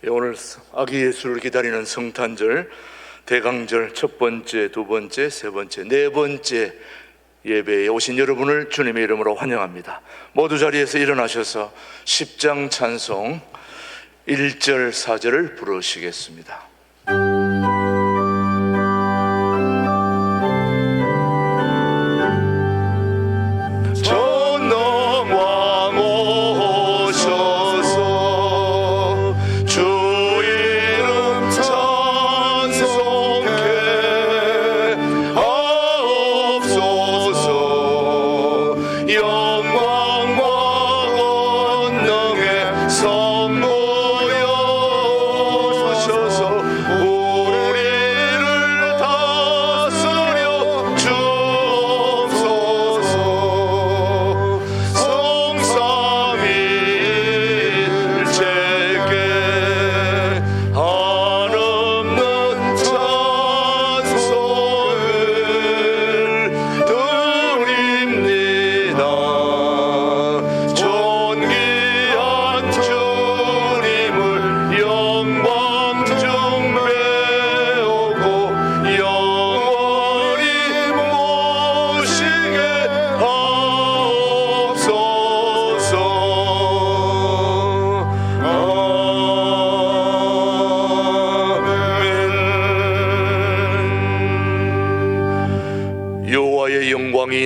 오늘 아기 예수를 기다리는 성탄절, 대강절 첫 번째, 두 번째, 세 번째, 네 번째 예배에 오신 여러분을 주님의 이름으로 환영합니다. 모두 자리에서 일어나셔서 10장 찬송 1절, 4절을 부르시겠습니다.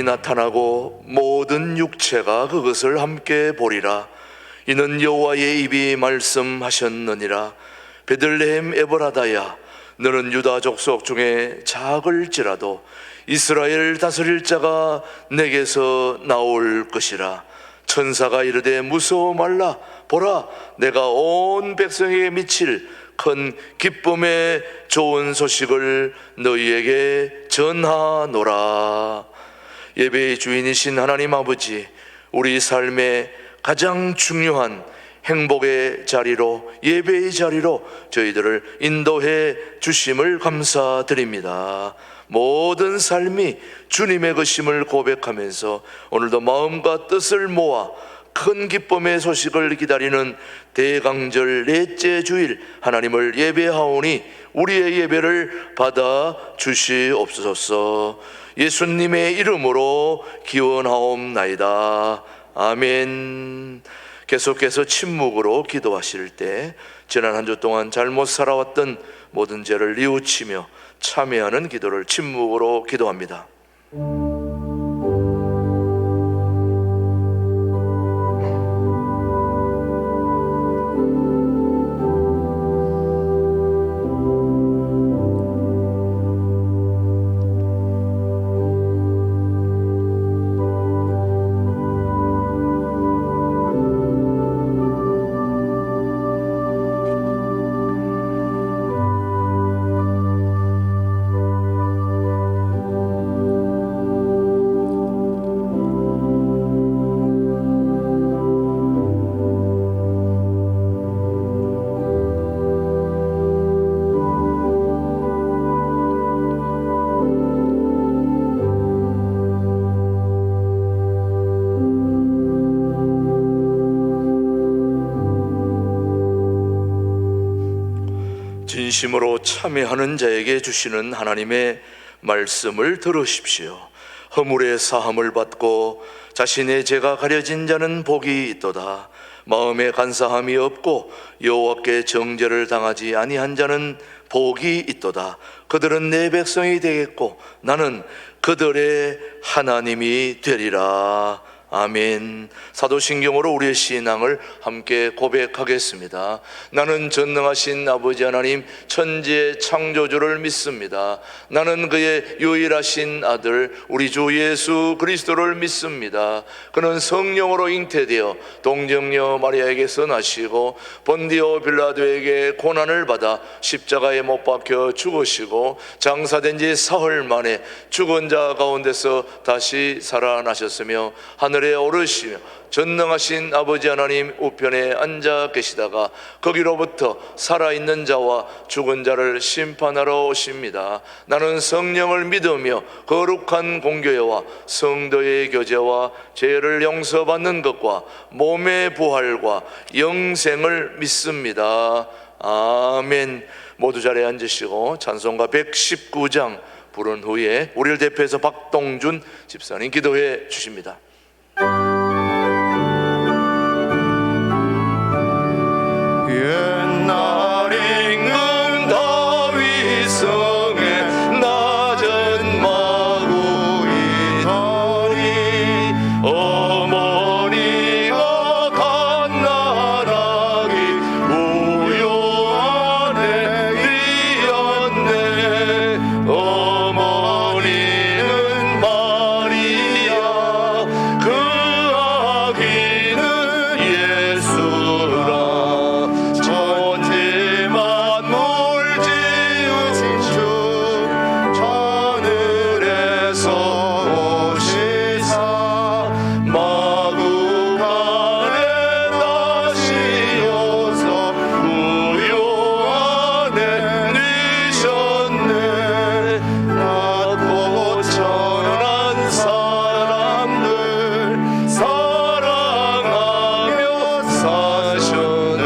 나타나고 모든 육체가 그것을 함께 보리라. 이는 여호와의 입이 말씀하셨느니라. 베들레헴 에브라다야, 너는 유다 족속 중에 작을지라도 이스라엘 다스릴 자가 내게서 나올 것이라. 천사가 이르되 무서워 말라. 보라, 내가 온 백성에게 미칠 큰 기쁨의 좋은 소식을 너희에게 전하노라. 예배의 주인이신 하나님 아버지, 우리 삶의 가장 중요한 행복의 자리로, 예배의 자리로 저희들을 인도해 주심을 감사드립니다. 모든 삶이 주님의 것임을 고백하면서 오늘도 마음과 뜻을 모아 큰 기쁨의 소식을 기다리는 대강절 넷째 주일 하나님을 예배하오니 우리의 예배를 받아 주시옵소서. 예수님의 이름으로 기원하옵나이다. 아멘. 계속해서 침묵으로 기도하실 때 지난 한 주 동안 잘못 살아왔던 모든 죄를 뉘우치며 참회하는 기도를 침묵으로 기도합니다. 진심으로 참회하는 자에게 주시는 하나님의 말씀을 들으십시오. 허물의 사함을 받고 자신의 죄가 가려진 자는 복이 있도다. 마음에 간사함이 없고 여호와께 정죄를 당하지 아니한 자는 복이 있도다. 그들은 내 백성이 되겠고 나는 그들의 하나님이 되리라. 아멘. 사도신경으로 우리의 신앙을 함께 고백하겠습니다. 나는 전능하신 아버지 하나님 천지의 창조주를 믿습니다. 나는 그의 유일하신 아들 우리 주 예수 그리스도를 믿습니다. 그는 성령으로 잉태되어 동정녀 마리아에게서 나시고 본디오 빌라도에게 고난을 받아 십자가에 못 박혀 죽으시고 장사된 지 사흘 만에 죽은 자 가운데서 다시 살아나셨으며 하늘에 오르시며 전능하신 아버지 하나님 우편에 앉아 계시다가 거기로부터 살아있는 자와 죽은 자를 심판하러 오십니다. 나는 성령을 믿으며 거룩한 공교회와 성도의 교제와 죄를 용서받는 것과 몸의 부활과 영생을 믿습니다. 아멘. 모두 자리에 앉으시고 찬송가 119장 부른 후에 우리를 대표해서 박동준 집사님 기도해 주십니다. 옛날 임금 다윗 성에 낮은 마구이더니 어머니가 갓난아기 우유 안에 있었네. 어머니는 마리아 그 아기는 예수라. 천지 만물 지으신 주 하늘에서 오시사 마구 안에 나시어서 우유 안에 계셨네. 낮고 천한 사람들 사랑하며 사셨네.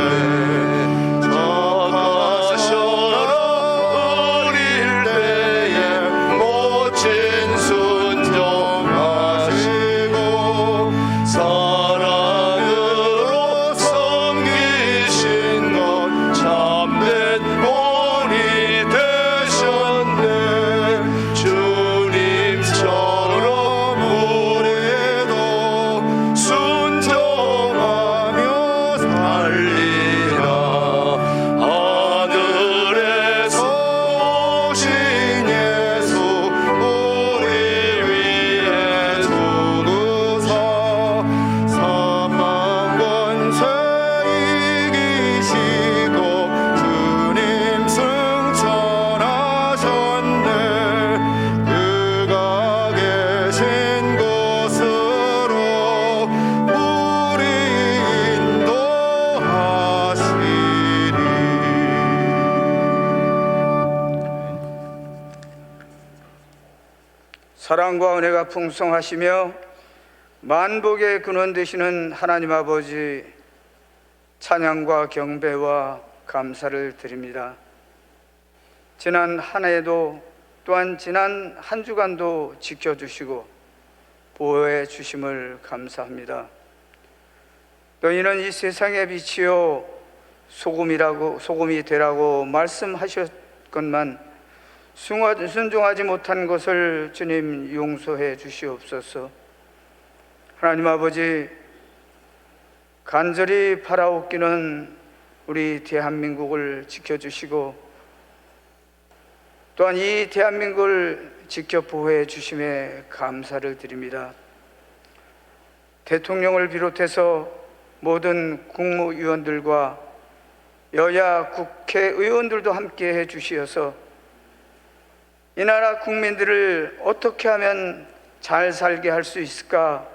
나가셔라 어릴 때에 모친 순종하시고 사랑으로 섬기신 것 참된 본이 되셨네. 주님처럼 우리도 순종하며 살리라. 하늘에서 오신 예수 우리 위에 죽으사 사망 권세 이기시고 주님 승천하셨네. 그가 계신 곳으로 우리 인도하시리. 사랑과 은혜가 풍성하시며 만복의 근원 되시는 하나님 아버지, 찬양과 경배와 감사를 드립니다. 지난 한 해도 또한 지난 한 주간도 지켜주시고 보호해 주심을 감사합니다. 너희는 이 세상의 빛이요 소금이 되라고 말씀하셨건만 순종하지 못한 것을 주님 용서해 주시옵소서. 하나님 아버지, 간절히 바라옵기는 우리 대한민국을 지켜주시고 또한 이 대한민국을 지켜 보호해 주심에 감사를 드립니다. 대통령을 비롯해서 모든 국무위원들과 여야 국회의원들도 함께 해 주시어서 이 나라 국민들을 어떻게 하면 잘 살게 할 수 있을까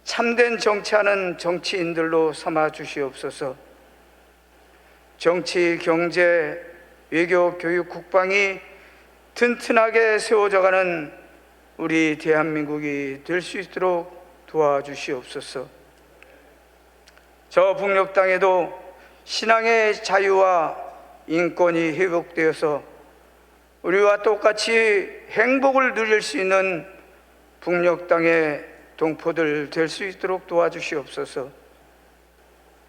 참된 정치하는 정치인들로 삼아 주시옵소서. 정치, 경제, 외교, 교육, 국방이 튼튼하게 세워져가는 우리 대한민국이 될 수 있도록 도와주시옵소서. 저 북녘 땅에도 신앙의 자유와 인권이 회복되어서 우리와 똑같이 행복을 누릴 수 있는 북녘 땅의 동포들 될 수 있도록 도와주시옵소서.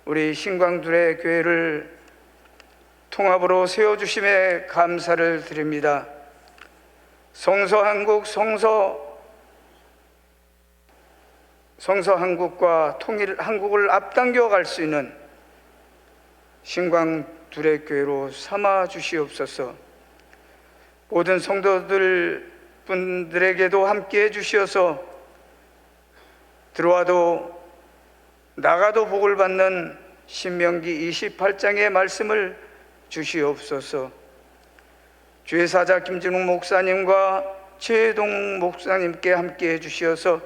우리 신광둘의 교회를 통합으로 세워주심에 감사를 드립니다. 성서한국, 성서한국과 통일한국을 앞당겨 갈 수 있는 신광둘의 교회로 삼아 주시옵소서. 모든 성도들 분들에게도 함께 해 주시어서 들어와도 나가도 복을 받는 신명기 28장의 말씀을 주시옵소서. 주의 사자 김진욱 목사님과 최동 목사님께 함께 해 주시어서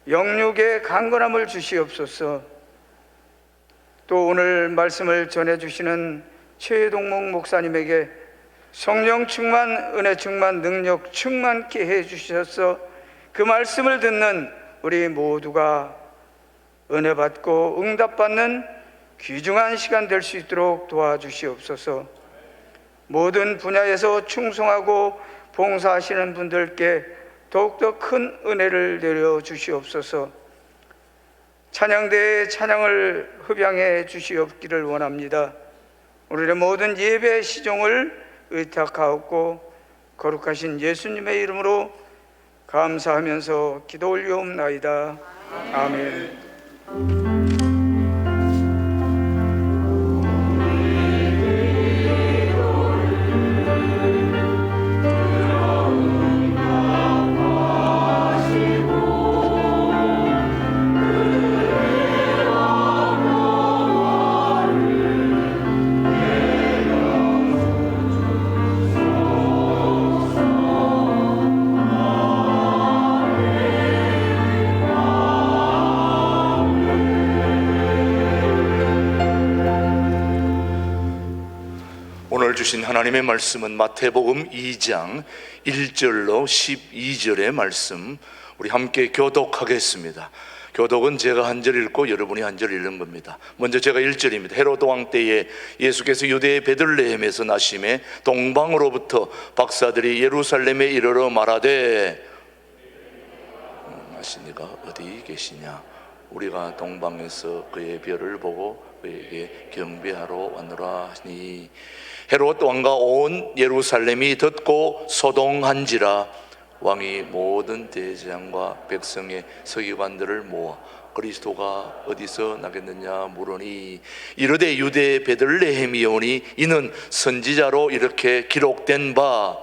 영육의 강건함을 주시옵소서. 또 오늘 말씀을 전해 주시는 최동목 목사님에게 성령 충만, 은혜 충만, 능력 충만케 해 주셔서 그 말씀을 듣는 우리 모두가 은혜 받고 응답 받는 귀중한 시간 될 수 있도록 도와주시옵소서. 모든 분야에서 충성하고 봉사하시는 분들께 더욱더 큰 은혜를 내려 주시옵소서. 찬양대의 찬양을 흡양해 주시옵기를 원합니다. 오늘의 모든 예배 시종을 의탁하옵고 거룩하신 예수님의 이름으로 감사하면서 기도 올리옵나이다. 아멘. 오늘 주신 하나님의 말씀은 마태복음 2장 1절로 12절의 말씀, 우리 함께 교독하겠습니다. 교독은 제가 한 절 읽고 여러분이 한 절 읽는 겁니다. 먼저 제가 1절입니다. 헤로드 왕 때에 예수께서 유대의 베들레헴에서 나심에 동방으로부터 박사들이 예루살렘에 이르러 말하되, 마시니가 어디 계시냐? 우리가 동방에서 그의 별을 보고 그에게 경배하러 왔노라 하니, 헤롯 왕과 온 예루살렘이 듣고 소동한지라. 왕이 모든 대제사장과 백성의 서기관들을 모아 그리스도가 어디서 나겠느냐 물으니, 이르되 유대 베들레헴이오니 이는 선지자로 이렇게 기록된 바,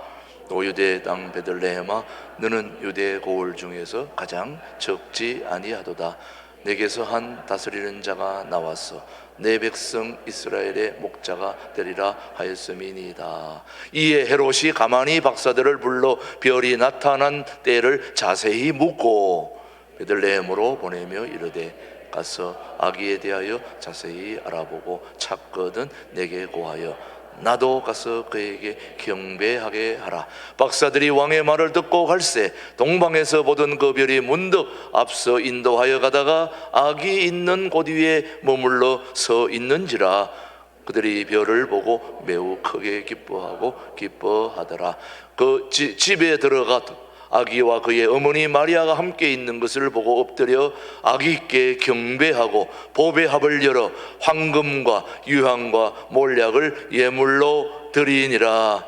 또 유대 땅 베들레헴아 너는 유대 고을 중에서 가장 적지 아니하도다. 내게서 한 다스리는 자가 나와서 내 백성 이스라엘의 목자가 되리라 하였음이니이다. 이에 헤롯이 가만히 박사들을 불러 별이 나타난 때를 자세히 묻고 베들레헴으로 보내며 이르되, 가서 아기에 대하여 자세히 알아보고 찾거든 내게 고하여 나도 가서 그에게 경배하게 하라. 박사들이 왕의 말을 듣고 갈새 동방에서 보던 그 별이 문득 앞서 인도하여 가다가 아기 있는 곳 위에 머물러 서 있는지라. 그들이 별을 보고 매우 크게 기뻐하더라. 그 집에 들어가 아기와 그의 어머니 마리아가 함께 있는 것을 보고 엎드려 아기께 경배하고 보배합을 열어 황금과 유향과 몰약을 예물로 드리니라.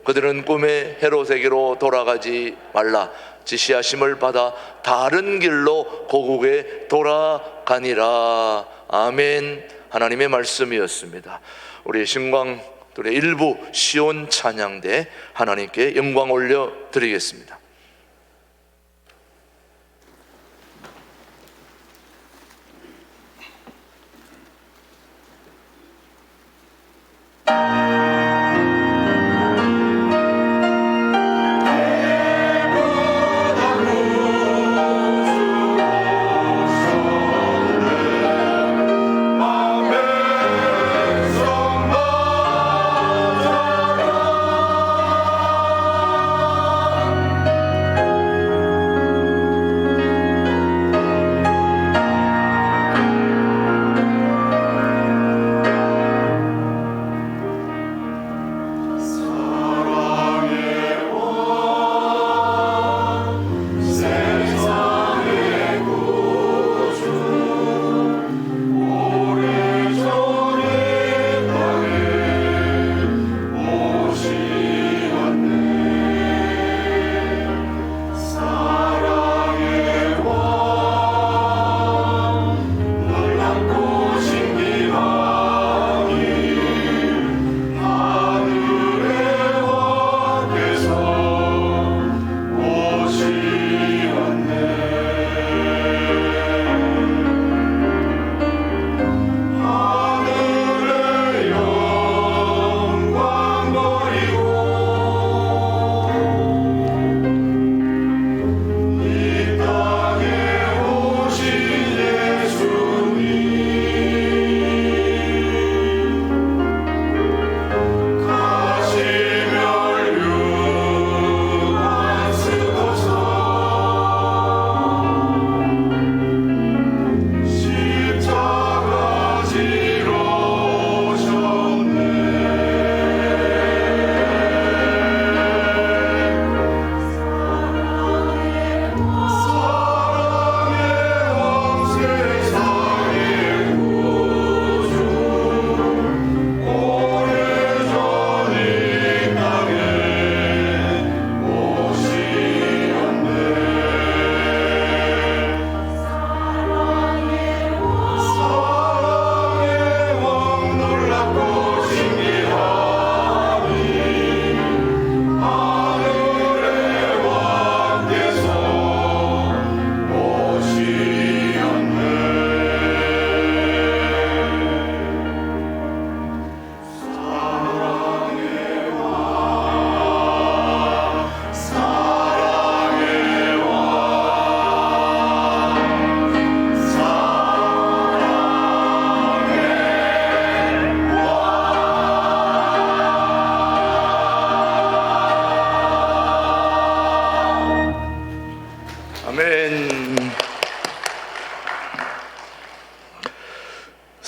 그들은 꿈에 헤롯에게로 돌아가지 말라 지시하심을 받아 다른 길로 고국에 돌아가니라. 아멘. 하나님의 말씀이었습니다. 우리 신광들의 일부 시온 찬양대 하나님께 영광 올려 드리겠습니다.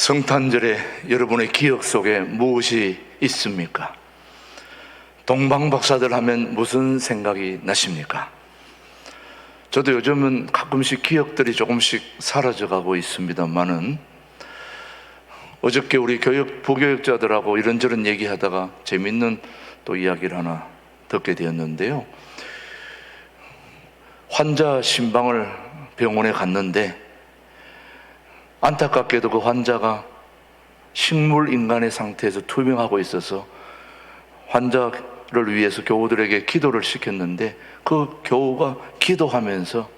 성탄절에 여러분의 기억 속에 무엇이 있습니까? 동방박사들 하면 무슨 생각이 나십니까? 저도 요즘은 가끔씩 기억들이 조금씩 사라져가고 있습니다만은, 어저께 우리 부교육자들하고 이런저런 얘기하다가 재밌는 또 이야기를 하나 듣게 되었는데요. 환자 신방을 병원에 갔는데 안타깝게도 그 환자가 식물 인간의 상태에서 투병하고 있어서 환자를 위해서 교우들에게 기도를 시켰는데, 그 교우가 기도하면서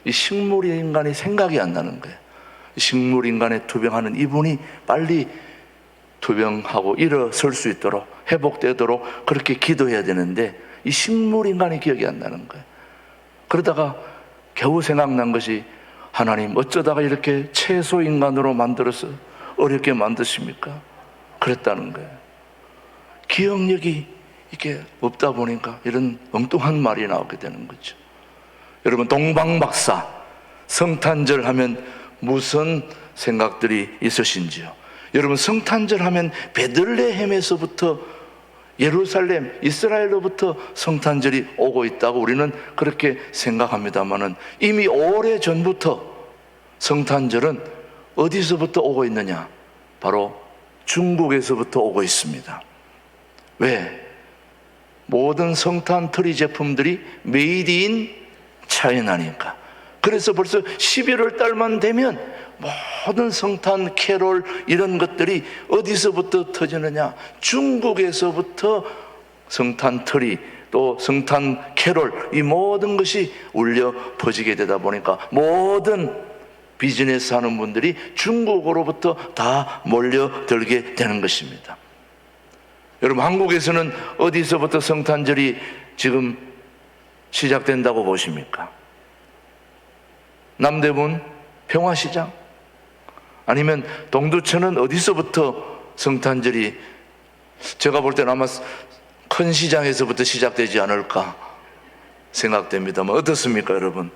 이 식물 인간이 생각이 안 나는 거예요. 식물 인간에 투병하는 이분이 빨리 투병하고 일어설 수 있도록, 회복되도록 그렇게 기도해야 되는데 이 식물 인간이 기억이 안 나는 거예요. 그러다가 겨우 생각난 것이, 하나님 어쩌다가 이렇게 채소 인간으로 만들어서 어렵게 만드십니까? 그랬다는 거예요. 기억력이 이렇게 없다 보니까 이런 엉뚱한 말이 나오게 되는 거죠. 여러분, 동방박사 성탄절 하면 무슨 생각들이 있으신지요? 여러분, 성탄절 하면 베들레헴에서부터 예루살렘, 이스라엘로부터 성탄절이 오고 있다고 우리는 그렇게 생각합니다만은, 이미 오래전부터 성탄절은 어디서부터 오고 있느냐? 바로 중국에서부터 오고 있습니다. 왜? 모든 성탄 트리 제품들이 메이드 인 차이나니까. 그래서 벌써 11월 달만 되면 모든 성탄 캐롤 이런 것들이 어디서부터 터지느냐? 중국에서부터 성탄 트리, 또 성탄 캐롤, 이 모든 것이 울려 퍼지게 되다 보니까 모든 비즈니스 하는 분들이 중국으로부터 다 몰려들게 되는 것입니다. 여러분, 한국에서는 어디서부터 성탄절이 지금 시작된다고 보십니까? 남대문 평화시장? 아니면 동두천은 어디서부터 성탄절이, 제가 볼 때는 아마 큰 시장에서부터 시작되지 않을까 생각됩니다만, 어떻습니까 여러분?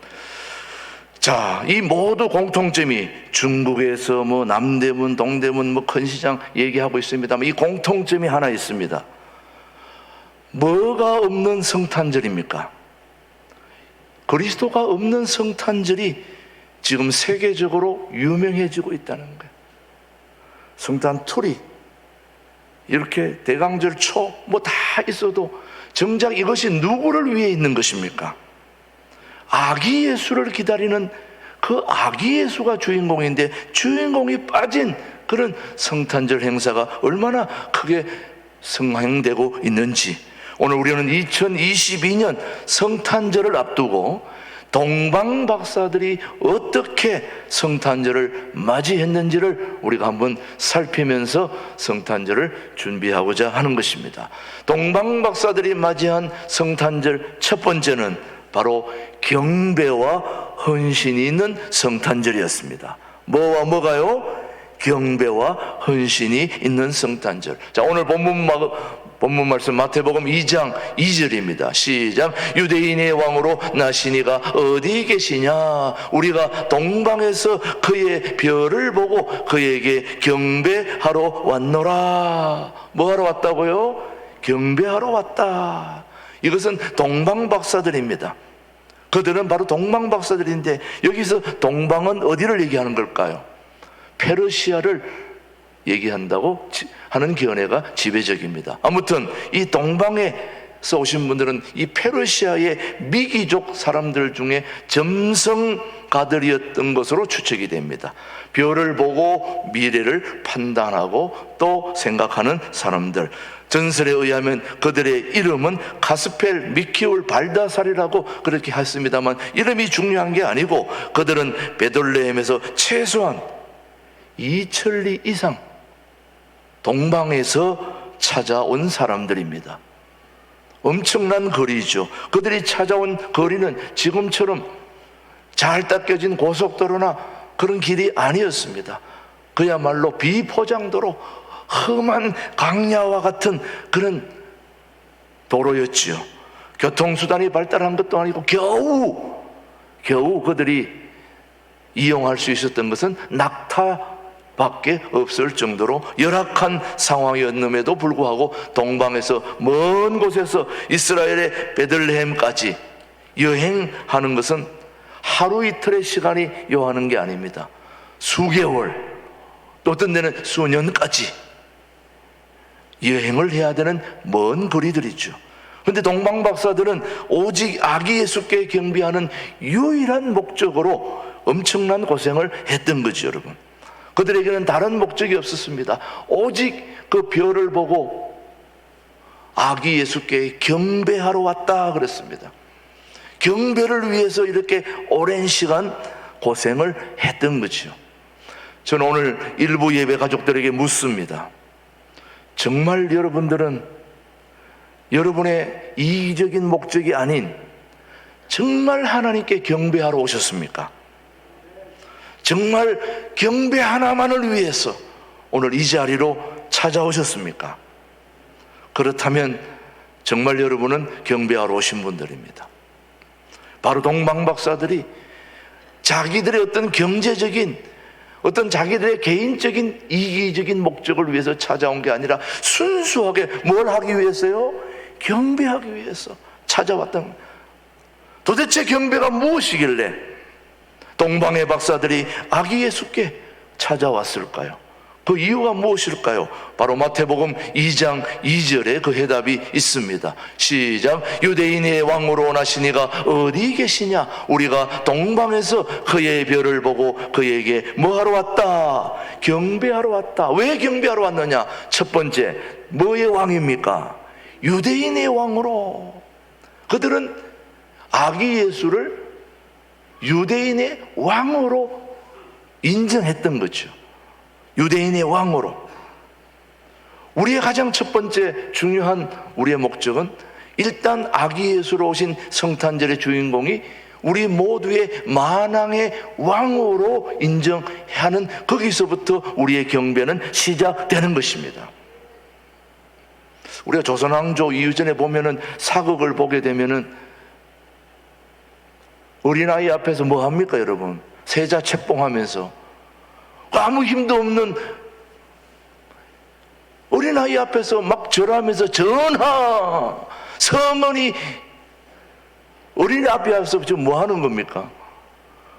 자, 이 모두 공통점이 중국에서 뭐 남대문, 동대문, 뭐 큰 시장 얘기하고 있습니다만, 이 공통점이 하나 있습니다. 뭐가 없는 성탄절입니까? 그리스도가 없는 성탄절이 지금 세계적으로 유명해지고 있다는 거예요. 성탄 트리, 이렇게 대강절 초 뭐 다 있어도 정작 이것이 누구를 위해 있는 것입니까? 아기 예수를 기다리는 그 아기 예수가 주인공인데, 주인공이 빠진 그런 성탄절 행사가 얼마나 크게 성행되고 있는지, 오늘 우리는 2022년 성탄절을 앞두고 동방박사들이 어떻게 성탄절을 맞이했는지를 우리가 한번 살피면서 성탄절을 준비하고자 하는 것입니다. 동방박사들이 맞이한 성탄절 첫 번째는 바로 경배와 헌신이 있는 성탄절이었습니다. 뭐와 뭐가요? 경배와 헌신이 있는 성탄절. 자, 오늘 본문 말씀 마태복음 2장 2절입니다. 시작. 유대인의 왕으로 나시니가 어디 계시냐? 우리가 동방에서 그의 별을 보고 그에게 경배하러 왔노라. 뭐 하러 왔다고요? 경배하러 왔다. 이것은 동방박사들입니다. 그들은 바로 동방박사들인데, 여기서 동방은 어디를 얘기하는 걸까요? 페르시아를 얘기한다고 하는 견해가 지배적입니다. 아무튼 이 동방에서 오신 분들은 이 페르시아의 미귀족 사람들 중에 점성가들이었던 것으로 추측이 됩니다. 별을 보고 미래를 판단하고 또 생각하는 사람들. 전설에 의하면 그들의 이름은 가스펠, 미키울, 발다살이라고 그렇게 했습니다만, 이름이 중요한 게 아니고 그들은 베들레헴에서 최소한 2천리 이상 동방에서 찾아온 사람들입니다. 엄청난 거리죠. 그들이 찾아온 거리는 지금처럼 잘 닦여진 고속도로나 그런 길이 아니었습니다. 그야말로 비포장도로 험한 강야와 같은 그런 도로였지요. 교통수단이 발달한 것도 아니고 겨우 그들이 이용할 수 있었던 것은 낙타 밖에 없을 정도로 열악한 상황이었음에도 불구하고 동방에서 먼 곳에서 이스라엘의 베들레헴까지 여행하는 것은 하루 이틀의 시간이 요하는 게 아닙니다. 수개월, 또 어떤 데는 수년까지 여행을 해야 되는 먼 거리들이죠. 그런데 동방 박사들은 오직 아기 예수께 경배하는 유일한 목적으로 엄청난 고생을 했던 거죠, 여러분. 그들에게는 다른 목적이 없었습니다. 오직 그 별을 보고 아기 예수께 경배하러 왔다 그랬습니다. 경배를 위해서 이렇게 오랜 시간 고생을 했던 거죠. 저는 오늘 일부 예배 가족들에게 묻습니다. 정말 여러분들은 여러분의 이기적인 목적이 아닌 정말 하나님께 경배하러 오셨습니까? 정말 경배 하나만을 위해서 오늘 이 자리로 찾아오셨습니까? 그렇다면 정말 여러분은 경배하러 오신 분들입니다. 바로 동방 박사들이 자기들의 어떤 경제적인, 어떤 자기들의 개인적인 이기적인 목적을 위해서 찾아온 게 아니라 순수하게 뭘 하기 위해서요? 경배하기 위해서 찾아왔던 거예요. 도대체 경배가 무엇이길래 동방의 박사들이 아기 예수께 찾아왔을까요? 그 이유가 무엇일까요? 바로 마태복음 2장 2절에 그 해답이 있습니다. 시작. 유대인의 왕으로 오나시니가 어디 계시냐? 우리가 동방에서 그의 별을 보고 그에게 뭐하러 왔다? 경배하러 왔다. 왜 경배하러 왔느냐? 첫 번째, 뭐의 왕입니까? 유대인의 왕으로. 그들은 아기 예수를 유대인의 왕으로 인정했던 거죠. 유대인의 왕으로. 우리의 가장 첫 번째 중요한 우리의 목적은 일단 아기 예수로 오신 성탄절의 주인공이 우리 모두의 만왕의 왕으로 인정해야 하는, 거기서부터 우리의 경배는 시작되는 것입니다. 우리가 조선왕조 이후전에 보면은 사극을 보게 되면은 어린아이 앞에서 뭐 합니까, 여러분? 세자 책봉하면서 아무 힘도 없는 어린아이 앞에서 막 절하면서 전하, 성은이 어린아이 앞에서 지금 뭐 하는 겁니까?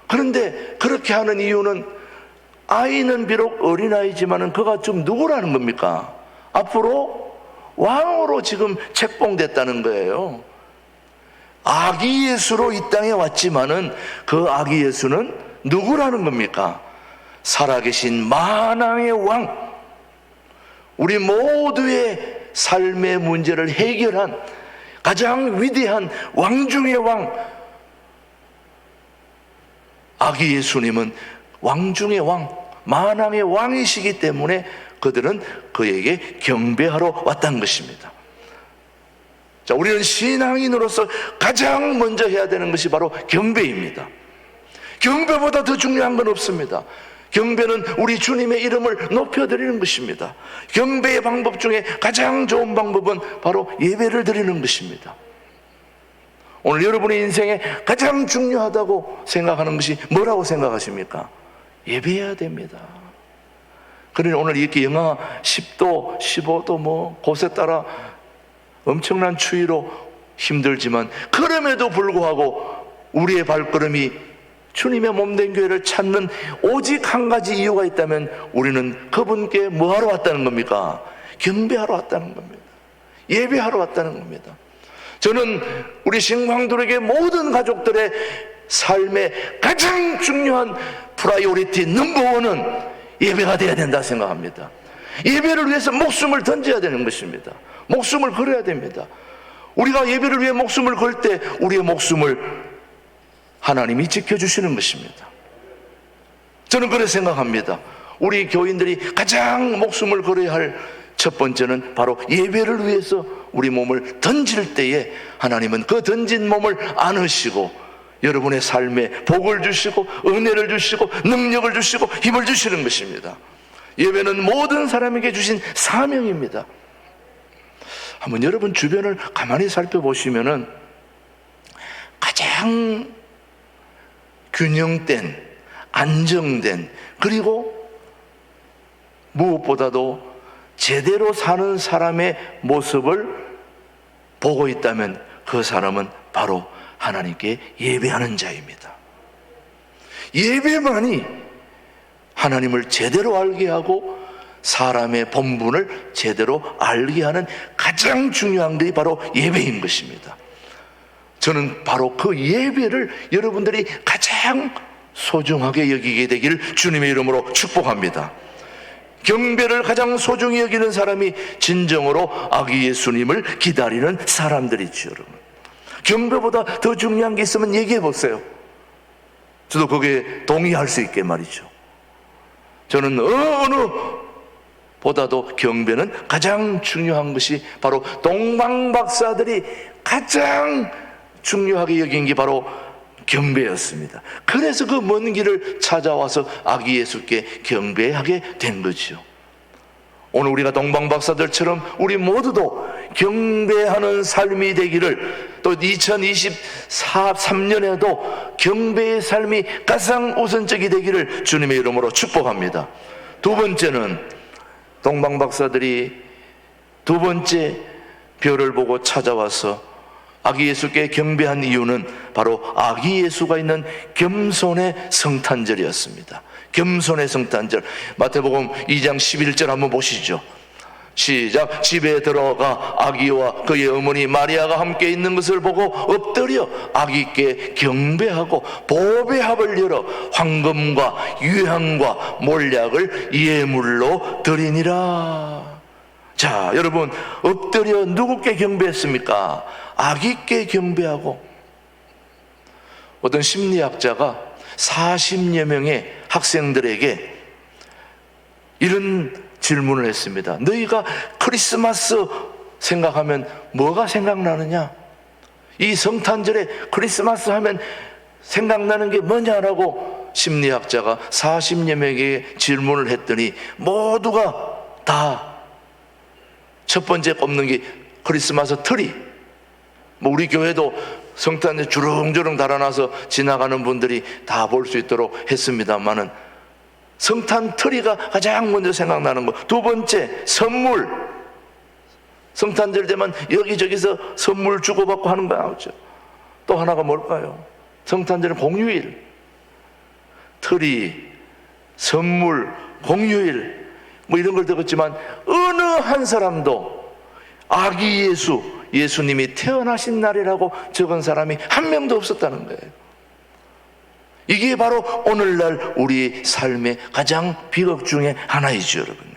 그런데 그렇게 하는 이유는 아이는 비록 어린아이지만은 그가 좀 누구라는 겁니까? 앞으로 왕으로 지금 책봉됐다는 거예요. 아기 예수로 이 땅에 왔지만은 그 아기 예수는 누구라는 겁니까? 살아계신 만왕의 왕, 우리 모두의 삶의 문제를 해결한 가장 위대한 왕 중의 왕, 아기 예수님은 왕 중의 왕, 만왕의 왕이시기 때문에 그들은 그에게 경배하러 왔다는 것입니다. 자, 우리는 신앙인으로서 가장 먼저 해야 되는 것이 바로 경배입니다. 경배보다 더 중요한 건 없습니다. 경배는 우리 주님의 이름을 높여드리는 것입니다. 경배의 방법 중에 가장 좋은 방법은 바로 예배를 드리는 것입니다. 오늘 여러분의 인생에 가장 중요하다고 생각하는 것이 뭐라고 생각하십니까? 예배해야 됩니다. 그러니 오늘 이렇게 영하 10도, 15도 뭐 곳에 따라 엄청난 추위로 힘들지만 그럼에도 불구하고 우리의 발걸음이 주님의 몸된 교회를 찾는 오직 한 가지 이유가 있다면 우리는 그분께 뭐하러 왔다는 겁니까? 경배하러 왔다는 겁니다. 예배하러 왔다는 겁니다. 저는 우리 신광들에게 모든 가족들의 삶의 가장 중요한 프라이오리티 넘버원은 예배가 돼야 된다 생각합니다. 예배를 위해서 목숨을 던져야 되는 것입니다. 목숨을 걸어야 됩니다. 우리가 예배를 위해 목숨을 걸 때 우리의 목숨을 하나님이 지켜주시는 것입니다. 저는 그렇게 생각합니다. 우리 교인들이 가장 목숨을 걸어야 할 첫 번째는 바로 예배를 위해서 우리 몸을 던질 때에 하나님은 그 던진 몸을 안으시고 여러분의 삶에 복을 주시고 은혜를 주시고 능력을 주시고 힘을 주시는 것입니다. 예배는 모든 사람에게 주신 사명입니다. 한번 여러분 주변을 가만히 살펴보시면은 가장 균형된, 안정된, 그리고 무엇보다도 제대로 사는 사람의 모습을 보고 있다면 그 사람은 바로 하나님께 예배하는 자입니다. 예배만이 하나님을 제대로 알게 하고 사람의 본분을 제대로 알게 하는 가장 중요한 것이 바로 예배인 것입니다. 저는 바로 그 예배를 여러분들이 가장 소중하게 여기게 되기를 주님의 이름으로 축복합니다. 경배를 가장 소중히 여기는 사람이 진정으로 아기 예수님을 기다리는 사람들이죠. 여러분, 경배보다 더 중요한 게 있으면 얘기해 보세요. 저도 거기에 동의할 수 있게 말이죠. 저는 어느 보다도 경배는 가장 중요한 것이 바로 동방박사들이 가장 중요하게 여긴 게 바로 경배였습니다. 그래서 그 먼 길을 찾아와서 아기 예수께 경배하게 된 거죠. 오늘 우리가 동방박사들처럼 우리 모두도 경배하는 삶이 되기를, 또 2023년에도 경배의 삶이 가장 우선적이 되기를 주님의 이름으로 축복합니다. 두 번째는 동방박사들이 두 번째 별을 보고 찾아와서 아기 예수께 경배한 이유는 바로 아기 예수가 있는 겸손의 성탄절이었습니다. 겸손의 성탄절. 마태복음 2장 11절 한번 보시죠. 시작. 집에 들어가 아기와 그의 어머니 마리아가 함께 있는 것을 보고 엎드려 아기께 경배하고 보배합을 열어 황금과 유향과 몰약을 예물로 드리니라. 자, 여러분, 엎드려 누구께 경배했습니까? 아기께 경배하고. 어떤 심리학자가 40여 명의 학생들에게 이런 질문을 했습니다. 너희가 크리스마스 생각하면 뭐가 생각나느냐? 이 성탄절에 크리스마스 하면 생각나는 게 뭐냐라고 심리학자가 40여 명에게 질문을 했더니 모두가 다 첫 번째 꼽는 게 크리스마스 트리. 우리 교회도 성탄에 주렁주렁 달아놔서 지나가는 분들이 다 볼 수 있도록 했습니다만은 성탄 트리가 가장 먼저 생각나는 거. 두 번째, 선물. 성탄절 되면 여기저기서 선물 주고받고 하는 거 나오죠. 또 하나가 뭘까요? 성탄절은 공휴일. 트리, 선물, 공휴일, 뭐 이런 걸 들었지만 어느 한 사람도 아기 예수, 예수님이 태어나신 날이라고 적은 사람이 한 명도 없었다는 거예요. 이게 바로 오늘날 우리 삶의 가장 비극 중에 하나이죠, 여러분.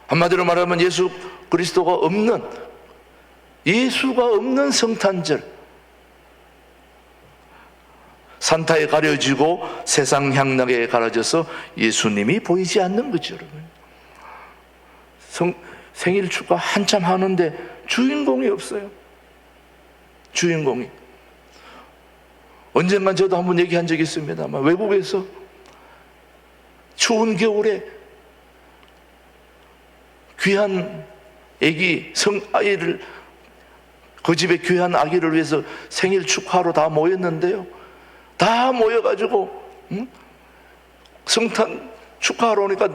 한마디로 말하면 예수 그리스도가 없는, 예수가 없는 성탄절. 산타에 가려지고 세상 향락에 가려져서 예수님이 보이지 않는 거죠, 여러분. 생일 축하 한참 하는데 주인공이 없어요. 주인공이. 언젠간 저도 한번 얘기한 적이 있습니다만, 외국에서 추운 겨울에 귀한 아기, 성아이를, 그 집에 귀한 아기를 위해서 생일 축하하러 다 모였는데요, 다 모여가지고 성탄 축하하러 오니까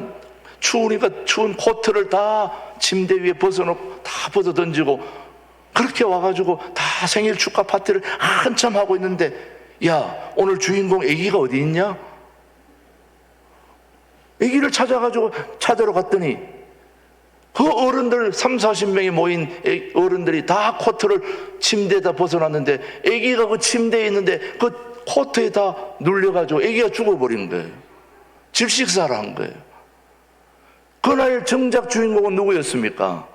추우니까 추운 코트를 다 침대 위에 벗어놓고 다 벗어 던지고 그렇게 와가지고 다 생일 축하 파티를 한참 하고 있는데, 야, 오늘 주인공 아기가 어디 있냐? 아기를 찾아러 갔더니 그 어른들 30-40명이 모인 어른들이 다 코트를 침대에다 벗어놨는데 아기가 그 침대에 있는데 그 코트에 다 눌려가지고 아기가 죽어버린 거예요. 질식사를 한 거예요. 그날 정작 주인공은 누구였습니까?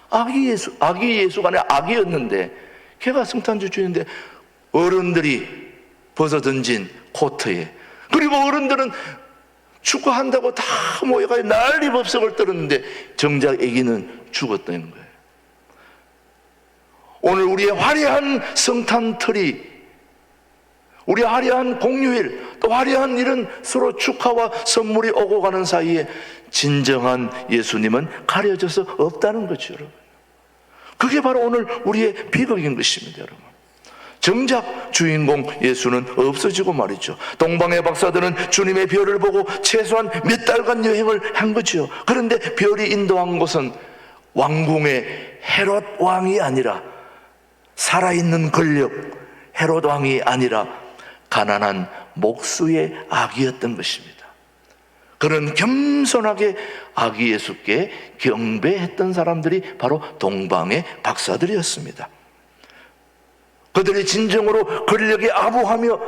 아기 예수가 아니라 아기였는데, 걔가 성탄절 주인인데 어른들이 벗어던진 코트에, 그리고 어른들은 축구한다고 다 모여가지고 난리법석을 떨었는데 정작 아기는 죽었다는 거예요. 오늘 우리의 화려한 성탄틀이, 우리 화려한 공휴일, 또 화려한 이런 서로 축하와 선물이 오고 가는 사이에 진정한 예수님은 가려져서 없다는 거죠, 여러분. 그게 바로 오늘 우리의 비극인 것입니다, 여러분. 정작 주인공 예수는 없어지고 말이죠. 동방의 박사들은 주님의 별을 보고 최소한 몇 달간 여행을 한 거죠. 그런데 별이 인도한 곳은 왕궁의 헤롯 왕이 아니라, 살아있는 권력 헤롯 왕이 아니라 가난한 목수의 아기였던 것입니다. 그런 겸손하게 아기 예수께 경배했던 사람들이 바로 동방의 박사들이었습니다. 그들이 진정으로 권력에 아부하며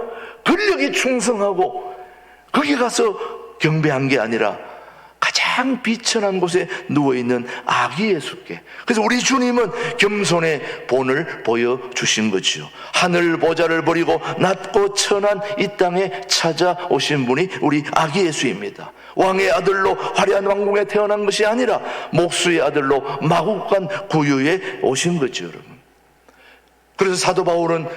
권력에 충성하고 거기 가서 경배한 게 아니라 가장 비천한 곳에 누워있는 아기 예수께. 그래서 우리 주님은 겸손의 본을 보여주신 거지요. 하늘 보좌를 버리고 낮고 천한 이 땅에 찾아오신 분이 우리 아기 예수입니다. 왕의 아들로 화려한 왕궁에 태어난 것이 아니라 목수의 아들로 마국간 구유에 오신 거죠, 여러분. 그래서 사도 바울은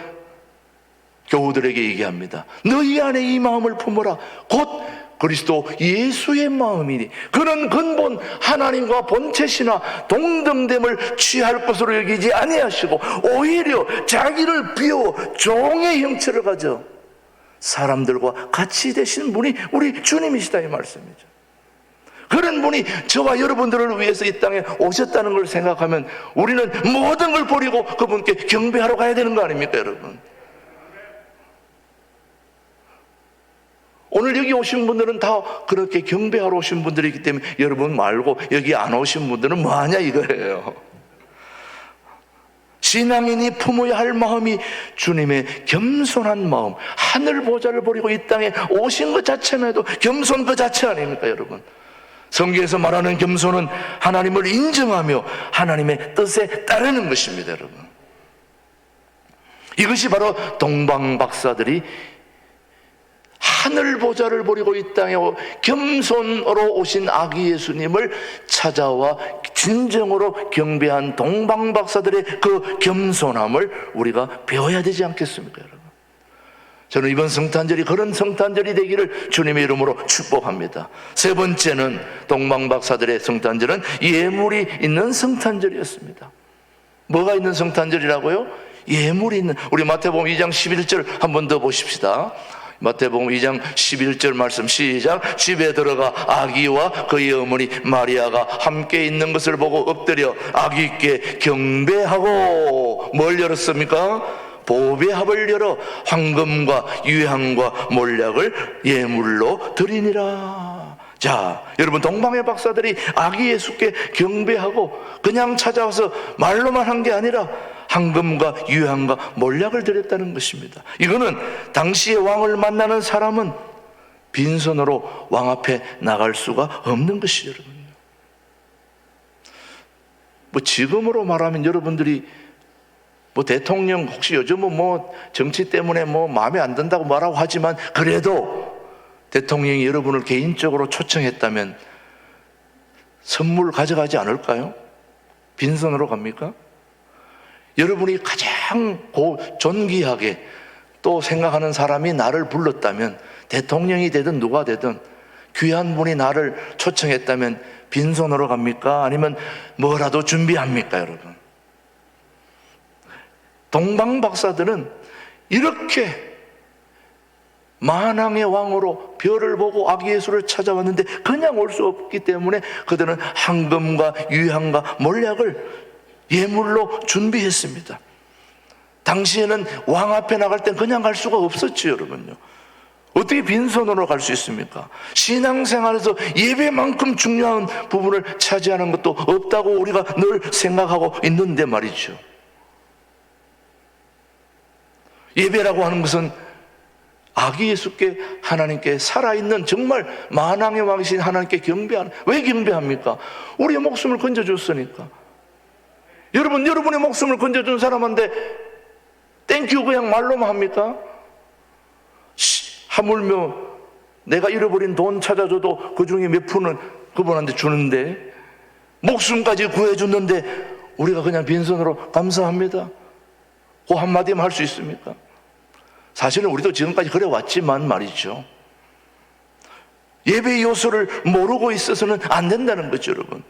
교우들에게 얘기합니다. 너희 안에 이 마음을 품어라. 곧 그리스도 예수의 마음이니 그는 근본 하나님과 본체시나 동등됨을 취할 것으로 여기지 아니하시고 오히려 자기를 비워 종의 형체를 가져 사람들과 같이 되신 분이 우리 주님이시다, 이 말씀이죠. 그런 분이 저와 여러분들을 위해서 이 땅에 오셨다는 걸 생각하면 우리는 모든 걸 버리고 그분께 경배하러 가야 되는 거 아닙니까, 여러분? 오늘 여기 오신 분들은 다 그렇게 경배하러 오신 분들이기 때문에 여러분 말고 여기 안 오신 분들은 뭐하냐 이거예요. 신앙인이 품어야 할 마음이 주님의 겸손한 마음, 하늘 보좌를 버리고 이 땅에 오신 것 자체만 해도 겸손 그 자체 아닙니까, 여러분? 성경에서 말하는 겸손은 하나님을 인정하며 하나님의 뜻에 따르는 것입니다, 여러분. 이것이 바로 동방 박사들이 하늘 보좌를 버리고 이 땅에 겸손으로 오신 아기 예수님을 찾아와 진정으로 경배한 동방 박사들의 그 겸손함을 우리가 배워야 되지 않겠습니까, 여러분? 저는 이번 성탄절이 그런 성탄절이 되기를 주님의 이름으로 축복합니다. 세 번째는 동방 박사들의 성탄절은 예물이 있는 성탄절이었습니다. 뭐가 있는 성탄절이라고요? 예물이 있는. 우리 마태복음 2장 11절 한 번 더 보십시다. 마태복음 2장 11절 말씀 시작. 집에 들어가 아기와 그의 어머니 마리아가 함께 있는 것을 보고 엎드려 아기께 경배하고 뭘 열었습니까? 보배합을 열어 황금과 유향과 몰약을 예물로 드리니라. 자, 여러분, 동방의 박사들이 아기 예수께 경배하고 그냥 찾아와서 말로만 한 게 아니라 황금과 유향과 몰약을 드렸다는 것입니다. 이거는 당시의 왕을 만나는 사람은 빈손으로 왕 앞에 나갈 수가 없는 것이죠, 여러분. 뭐 지금으로 말하면 여러분들이 뭐 대통령 혹시 요즘은 뭐 정치 때문에 뭐 마음에 안 든다고 말하고 하지만 그래도 대통령이 여러분을 개인적으로 초청했다면 선물 가져가지 않을까요? 빈손으로 갑니까? 여러분이 가장 존귀하게 또 생각하는 사람이 나를 불렀다면, 대통령이 되든 누가 되든 귀한 분이 나를 초청했다면 빈손으로 갑니까? 아니면 뭐라도 준비합니까, 여러분? 동방 박사들은 이렇게 만왕의 왕으로 별을 보고 아기 예수를 찾아왔는데 그냥 올 수 없기 때문에 그들은 황금과 유향과 몰약을 예물로 준비했습니다. 당시에는 왕 앞에 나갈 땐 그냥 갈 수가 없었죠, 여러분요. 어떻게 빈손으로 갈 수 있습니까? 신앙생활에서 예배만큼 중요한 부분을 차지하는 것도 없다고 우리가 늘 생각하고 있는데 말이죠. 예배라고 하는 것은 아기 예수께, 하나님께 살아있는 정말 만왕의 왕이신 하나님께 경배하는. 왜 경배합니까? 우리의 목숨을 건져줬으니까. 여러분의 목숨을 건져준 사람한테 땡큐 그냥 말로만 합니까? 하물며 내가 잃어버린 돈 찾아줘도 그 중에 몇 푼은 그분한테 주는데, 목숨까지 구해줬는데 우리가 그냥 빈손으로 감사합니다, 그 한마디만 할 수 있습니까? 사실은 우리도 지금까지 그래 왔지만 말이죠, 예배 요소를 모르고 있어서는 안 된다는 거죠, 여러분.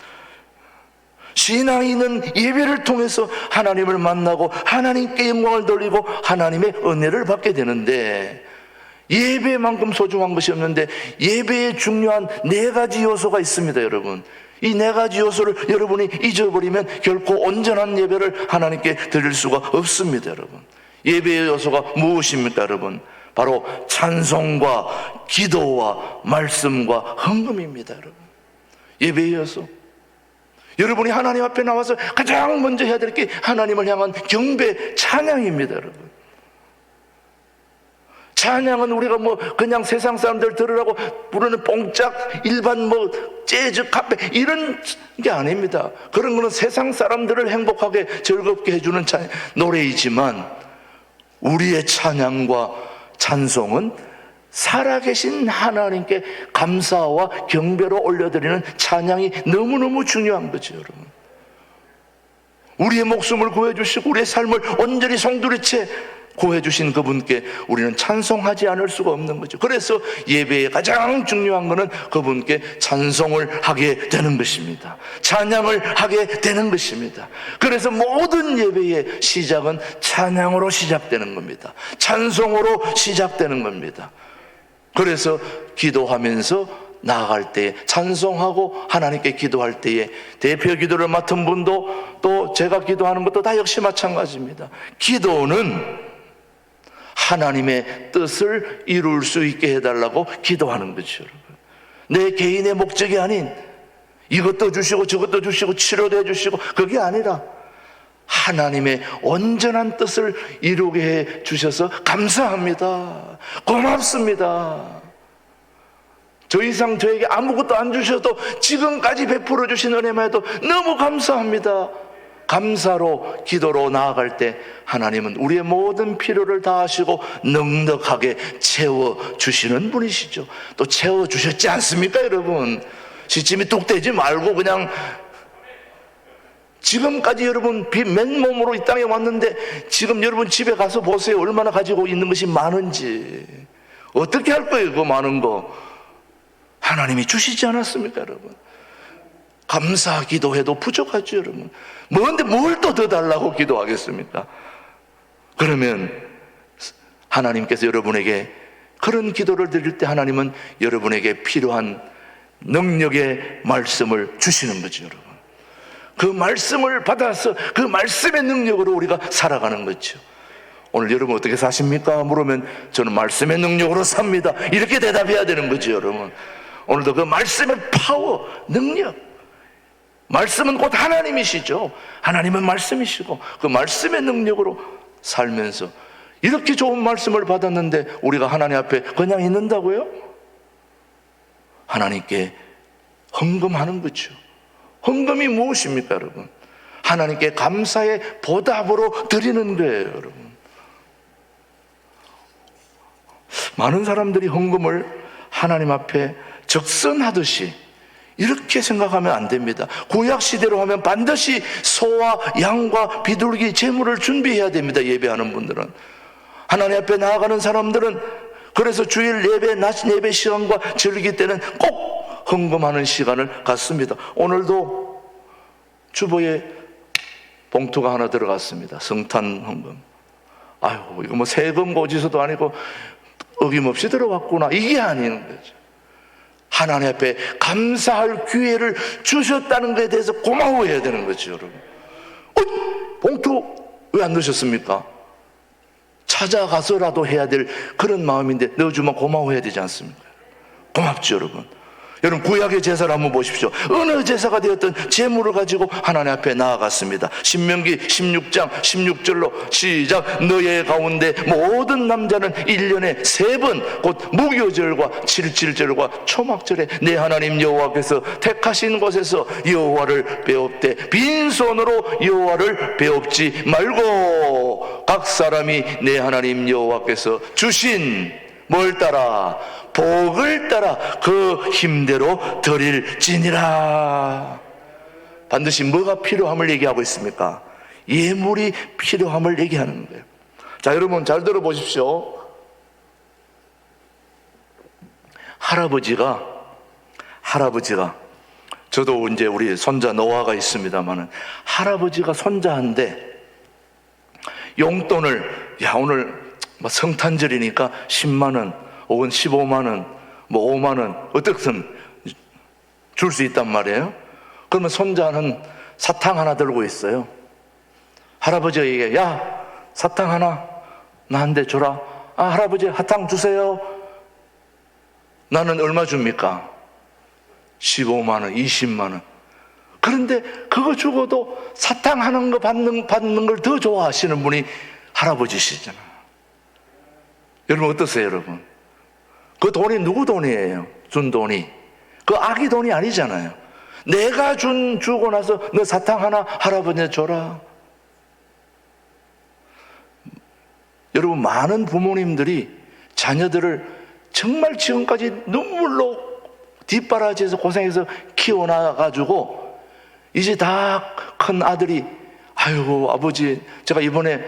신앙인은 예배를 통해서 하나님을 만나고 하나님께 영광을 돌리고 하나님의 은혜를 받게 되는데, 예배만큼 소중한 것이 없는데 예배에 중요한 네 가지 요소가 있습니다. 여러분, 이 네 가지 요소를 여러분이 잊어버리면 결코 온전한 예배를 하나님께 드릴 수가 없습니다. 여러분, 예배의 요소가 무엇입니까? 여러분, 바로 찬송과 기도와 말씀과 헌금입니다. 여러분, 예배의 요소, 여러분이 하나님 앞에 나와서 가장 먼저 해야 될 게 하나님을 향한 경배, 찬양입니다. 여러분, 찬양은 우리가 뭐 그냥 세상 사람들 들으라고 부르는 뽕짝 일반 뭐 재즈 카페 이런 게 아닙니다. 그런 거는 세상 사람들을 행복하게 즐겁게 해주는 노래이지만, 우리의 찬양과 찬송은 살아계신 하나님께 감사와 경배로 올려드리는 찬양이 너무너무 중요한 거죠. 여러분, 우리의 목숨을 구해주시고 우리의 삶을 온전히 송두리째 구해주신 그분께 우리는 찬송하지 않을 수가 없는 거죠. 그래서 예배의 가장 중요한 것은 그분께 찬송을 하게 되는 것입니다. 찬양을 하게 되는 것입니다. 그래서 모든 예배의 시작은 찬양으로 시작되는 겁니다. 찬송으로 시작되는 겁니다. 그래서 기도하면서 나아갈 때에, 찬송하고 하나님께 기도할 때에 대표 기도를 맡은 분도 또 제가 기도하는 것도 다 역시 마찬가지입니다. 기도는 하나님의 뜻을 이룰 수 있게 해달라고 기도하는 거죠. 내 개인의 목적이 아닌 이것도 주시고 저것도 주시고 치료도 해주시고 그게 아니라 하나님의 온전한 뜻을 이루게 해 주셔서 감사합니다, 고맙습니다, 더 이상 저에게 아무것도 안 주셔도 지금까지 베풀어 주신 은혜만 해도 너무 감사합니다, 감사로 기도로 나아갈 때 하나님은 우리의 모든 필요를 다하시고 넉넉하게 채워주시는 분이시죠. 또 채워주셨지 않습니까? 여러분, 시침이 뚝 떼지 말고 그냥 지금까지 여러분 맨몸으로 이 땅에 왔는데 지금 여러분 집에 가서 보세요. 얼마나 가지고 있는 것이 많은지. 어떻게 할 거예요? 그 많은 거 하나님이 주시지 않았습니까? 여러분, 감사 기도해도 부족하죠. 여러분, 뭔데 뭘 또 더 달라고 기도하겠습니까? 그러면 하나님께서 여러분에게 그런 기도를 드릴 때 하나님은 여러분에게 필요한 능력의 말씀을 주시는 거죠. 여러분, 그 말씀을 받아서 그 말씀의 능력으로 우리가 살아가는 거죠. 오늘 여러분 어떻게 사십니까? 물으면 저는 말씀의 능력으로 삽니다, 이렇게 대답해야 되는 거죠. 여러분, 오늘도 그 말씀의 파워, 능력, 말씀은 곧 하나님이시죠. 하나님은 말씀이시고 그 말씀의 능력으로 살면서 이렇게 좋은 말씀을 받았는데 우리가 하나님 앞에 그냥 있는다고요? 하나님께 헌금하는 거죠. 헌금이 무엇입니까? 여러분, 하나님께 감사의 보답으로 드리는 거예요. 여러분, 많은 사람들이 헌금을 하나님 앞에 적선하듯이 이렇게 생각하면 안 됩니다. 구약 시대로 하면 반드시 소와 양과 비둘기 제물을 준비해야 됩니다. 예배하는 분들은, 하나님 앞에 나아가는 사람들은. 그래서 주일 예배, 낮 예배 시간과 절기 때는 꼭 헌금하는 시간을 갖습니다. 오늘도 주보에 봉투가 하나 들어갔습니다. 성탄 헌금. 아유, 이거 뭐 세금 고지서도 아니고 어김없이 들어왔구나, 이게 아닌 거죠. 하나님 앞에 감사할 기회를 주셨다는 것에 대해서 고마워해야 되는 거죠. 여러분, 봉투 왜 안 넣으셨습니까? 찾아가서라도 해야 될 그런 마음인데 넣어주면 고마워해야 되지 않습니까? 고맙죠. 여러분, 여러분, 구약의 제사를 한번 보십시오. 어느 제사가 되었든 제물을 가지고 하나님 앞에 나아갔습니다. 신명기 16장 16절로 시작. 너의 가운데 모든 남자는 1년에 3번 곧 무교절과 77절과 초막절에 내 하나님 여호와께서 택하신 곳에서 여호와를 배웁되 빈손으로 여호와를 배웁지 말고 각 사람이 내 하나님 여호와께서 주신 뭘 따라? 복을 따라 그 힘대로 드릴지니라. 반드시 뭐가 필요함을 얘기하고 있습니까? 예물이 필요함을 얘기하는 거예요. 자, 여러분 잘 들어보십시오. 할아버지가 저도 이제 우리 손자 노아가 있습니다만은 할아버지가 손자한테 용돈을 오늘 뭐 성탄절이니까 10만 원 혹은 15만 원 뭐 5만 원 어떻든 줄 수 있단 말이에요. 그러면 손자는 사탕 하나 들고 있어요. 할아버지가 얘기해, 야 사탕 하나 나한테 줘라. 아 할아버지 사탕 주세요. 나는 얼마 줍니까? 15만 원, 20만 원. 그런데 그거 주고도 사탕 하는 거 받는 걸 더 좋아하시는 분이 할아버지시잖아. 여러분 어떠세요, 여러분? 그 돈이 누구 돈이에요? 준 돈이. 그 아기 돈이 아니잖아요. 내가 주고 나서 너 사탕 하나 할아버지한테 줘라. 여러분 많은 부모님들이 자녀들을 정말 지금까지 눈물로 뒷바라지에서 고생해서 키워놔가지고 이제 다 큰 아들이 아이고 아버지 제가 이번에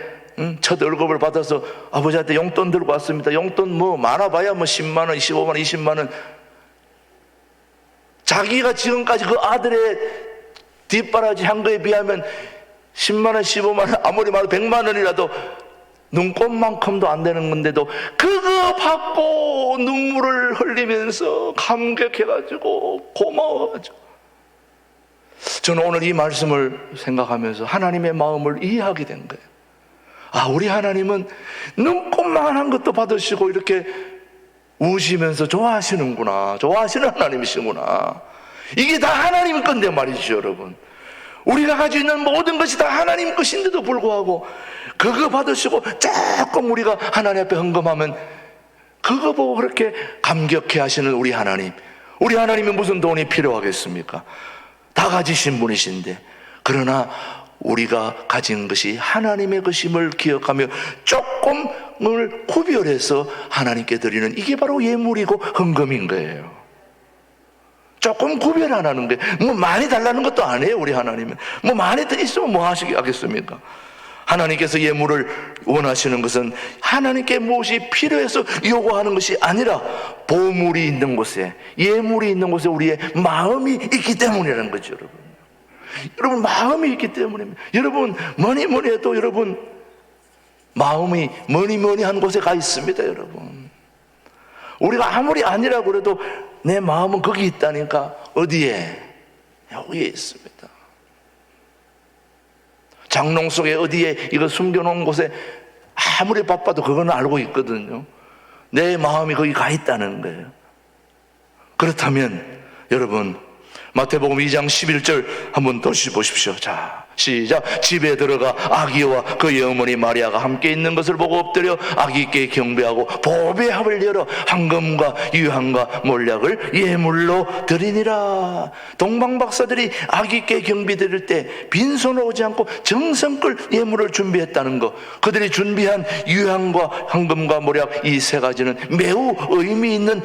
첫 월급을 받아서 아버지한테 용돈 들고 왔습니다. 용돈 뭐 많아봐야 뭐 10만 원, 15만 원, 20만 원. 자기가 지금까지 그 아들의 뒷바라지 한 거에 비하면 10만 원, 15만 원, 아무리 말해도 100만 원이라도 눈꽃만큼도 안 되는 건데도 그거 받고 눈물을 흘리면서 감격해가지고 고마워가지고 저는 오늘 이 말씀을 생각하면서 하나님의 마음을 이해하게 된 거예요. 아, 우리 하나님은 눈꽃만한 것도 받으시고 이렇게 우시면서 좋아하시는구나. 좋아하시는 하나님이시구나. 이게 다 하나님 건데 말이죠, 여러분. 우리가 가지고 있는 모든 것이 다 하나님 것인데도 불구하고 그거 받으시고 조금 우리가 하나님 앞에 헌금하면 그거 보고 그렇게 감격해 하시는 우리 하나님. 우리 하나님이 무슨 돈이 필요하겠습니까? 다 가지신 분이신데 그러나 우리가 가진 것이 하나님의 것임을 기억하며 조금을 구별해서 하나님께 드리는 이게 바로 예물이고 헌금인 거예요. 조금 구별 안 하는 게 뭐 많이 달라는 것도 아니에요. 우리 하나님은 뭐 많이 있으면 뭐 하시겠습니까? 하나님께서 예물을 원하시는 것은 하나님께 무엇이 필요해서 요구하는 것이 아니라 보물이 있는 곳에, 예물이 있는 곳에 우리의 마음이 있기 때문이라는 거죠, 여러분. 여러분 마음이 있기 때문입니다. 여러분 뭐니 해도 여러분 마음이 뭐니 한 곳에 가 있습니다, 여러분. 우리가 아무리 아니라고 그래도 내 마음은 거기 있다니까. 어디에? 여기에 있습니다. 장롱 속에 어디에 이거 숨겨놓은 곳에 아무리 바빠도 그건 알고 있거든요. 내 마음이 거기 가 있다는 거예요. 그렇다면 여러분 마태복음 2장 11절 한번 다시 보십시오. 자, 시작. 집에 들어가 아기와 그의 어머니 마리아가 함께 있는 것을 보고 엎드려 아기께 경배하고 보배합을 열어 황금과 유향과 몰약을 예물로 드리니라. 동방박사들이 아기께 경배 드릴 때 빈손으로 오지 않고 정성껏 예물을 준비했다는 것, 그들이 준비한 유향과 황금과 몰약 이 세 가지는 매우 의미 있는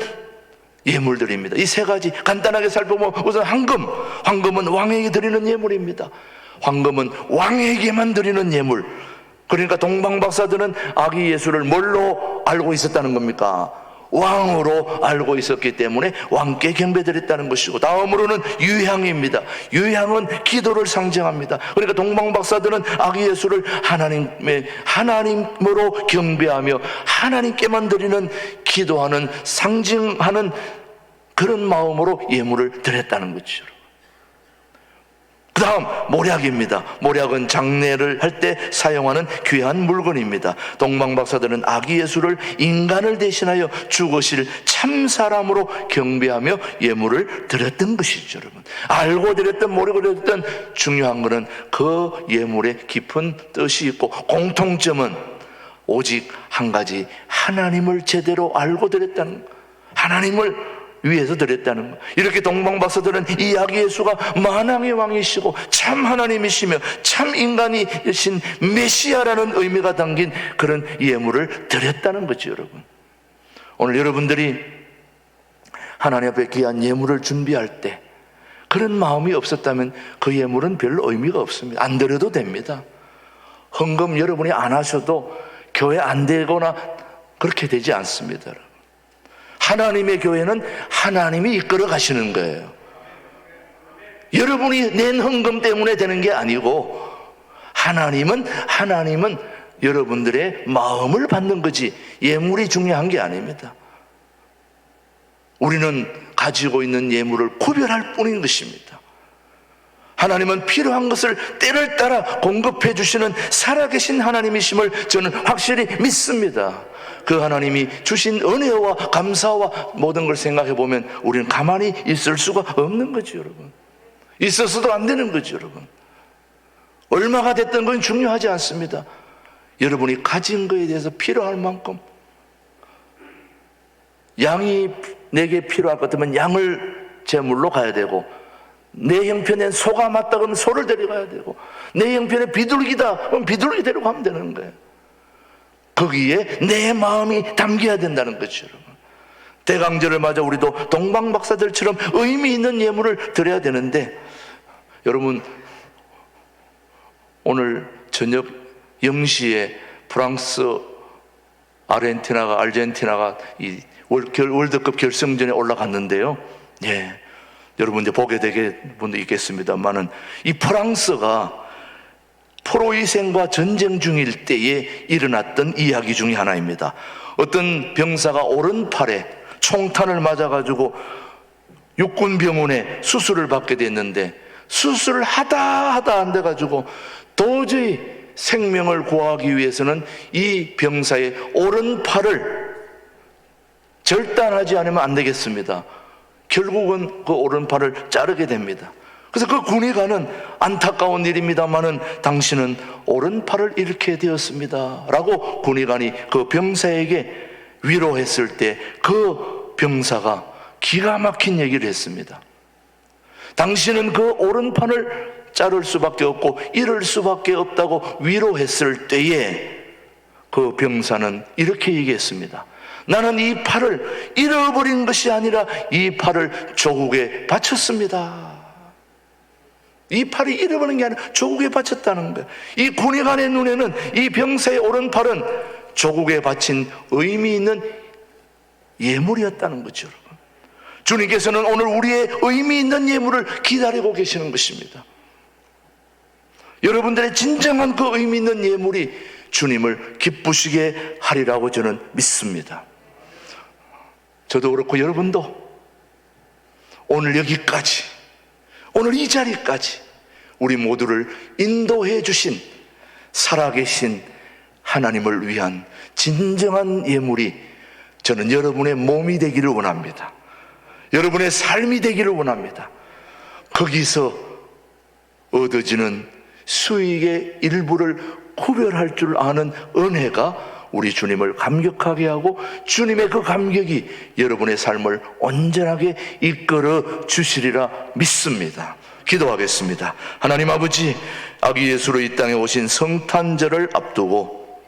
예물들입니다. 이 세 가지 간단하게 살펴보면 우선 황금은 왕에게 드리는 예물입니다. 황금은 왕에게만 드리는 예물. 그러니까 동방박사들은 아기 예수를 뭘로 알고 있었다는 겁니까? 왕으로 알고 있었기 때문에 왕께 경배드렸다는 것이고, 다음으로는 유향입니다. 유향은 기도를 상징합니다. 그러니까 동방박사들은 아기 예수를 하나님으로 경배하며 하나님께만 드리는 기도하는 상징하는 그런 마음으로 예물을 드렸다는 거죠. 그 다음 몰약입니다. 몰약은 장례를 할 때 사용하는 귀한 물건입니다. 동방박사들은 아기 예수를 인간을 대신하여 죽으실 참사람으로 경배하며 예물을 드렸던 것이죠. 여러분, 알고 드렸든 모르고 드렸든 중요한 것은 그 예물에 깊은 뜻이 있고 공통점은 오직 한 가지, 하나님을 제대로 알고 드렸다는 것, 하나님을 위해서 드렸다는 것. 이렇게 동방박사들은 이 아기 예수가 만왕의 왕이시고 참 하나님이시며 참 인간이신 메시아라는 의미가 담긴 그런 예물을 드렸다는 거죠, 여러분. 오늘 여러분들이 하나님 앞에 귀한 예물을 준비할 때 그런 마음이 없었다면 그 예물은 별로 의미가 없습니다. 안 드려도 됩니다. 헌금 여러분이 안 하셔도 교회 안 되거나 그렇게 되지 않습니다, 여러분. 하나님의 교회는 하나님이 이끌어 가시는 거예요. 여러분이 낸 헌금 때문에 되는 게 아니고 하나님은 여러분들의 마음을 받는 거지 예물이 중요한 게 아닙니다. 우리는 가지고 있는 예물을 구별할 뿐인 것입니다. 하나님은 필요한 것을 때를 따라 공급해 주시는 살아계신 하나님이심을 저는 확실히 믿습니다. 그 하나님이 주신 은혜와 감사와 모든 걸 생각해 보면 우리는 가만히 있을 수가 없는 거죠, 여러분. 있어서도 안 되는 거죠, 여러분. 얼마가 됐던 건 중요하지 않습니다. 여러분이 가진 것에 대해서 필요할 만큼, 양이 내게 필요할 것 같으면 양을 제물로 가야 되고, 내 형편엔 소가 맞다 그러면 소를 데려가야 되고, 내 형편에 비둘기다 그러면 비둘기 데려가면 되는 거예요. 거기에 내 마음이 담겨야 된다는 거죠, 여러분. 대강절을 맞아 우리도 동방박사들처럼 의미 있는 예물을 드려야 되는데, 여러분 오늘 저녁 0시에 프랑스 아르헨티나가 이 월드컵 결승전에 올라갔는데요. 예, 여러분 이제 보게 되게 분도 있겠습니다만은 이 프랑스가 프로이센과 전쟁 중일 때에 일어났던 이야기 중에 하나입니다. 어떤 병사가 오른팔에 총탄을 맞아가지고 육군병원에 수술을 받게 됐는데, 수술을 하다 안 돼가지고 도저히 생명을 구하기 위해서는 이 병사의 오른팔을 절단하지 않으면 안 되겠습니다. 결국은 그 오른팔을 자르게 됩니다. 그래서 그 군의관은 안타까운 일입니다만은 당신은 오른팔을 잃게 되었습니다 라고 군의관이 그 병사에게 위로했을 때 그 병사가 기가 막힌 얘기를 했습니다. 당신은 그 오른팔을 자를 수밖에 없고 잃을 수밖에 없다고 위로했을 때에 그 병사는 이렇게 얘기했습니다. 나는 이 팔을 잃어버린 것이 아니라 이 팔을 조국에 바쳤습니다. 이 팔이 잃어버린 게 아니라 조국에 바쳤다는 거예요. 이 군의관의 눈에는 이 병사의 오른팔은 조국에 바친 의미 있는 예물이었다는 거죠, 여러분. 주님께서는 오늘 우리의 의미 있는 예물을 기다리고 계시는 것입니다. 여러분들의 진정한 그 의미 있는 예물이 주님을 기쁘시게 하리라고 저는 믿습니다. 저도 그렇고 여러분도 오늘 여기까지, 오늘 이 자리까지 우리 모두를 인도해 주신 살아계신 하나님을 위한 진정한 예물이 저는 여러분의 몸이 되기를 원합니다. 여러분의 삶이 되기를 원합니다. 거기서 얻어지는 수익의 일부를 구별할 줄 아는 은혜가 우리 주님을 감격하게 하고 주님의 그 감격이 여러분의 삶을 온전하게 이끌어 주시리라 믿습니다. 기도하겠습니다. 하나님 아버지, 아기 예수로 이 땅에 오신 성탄절을 앞두고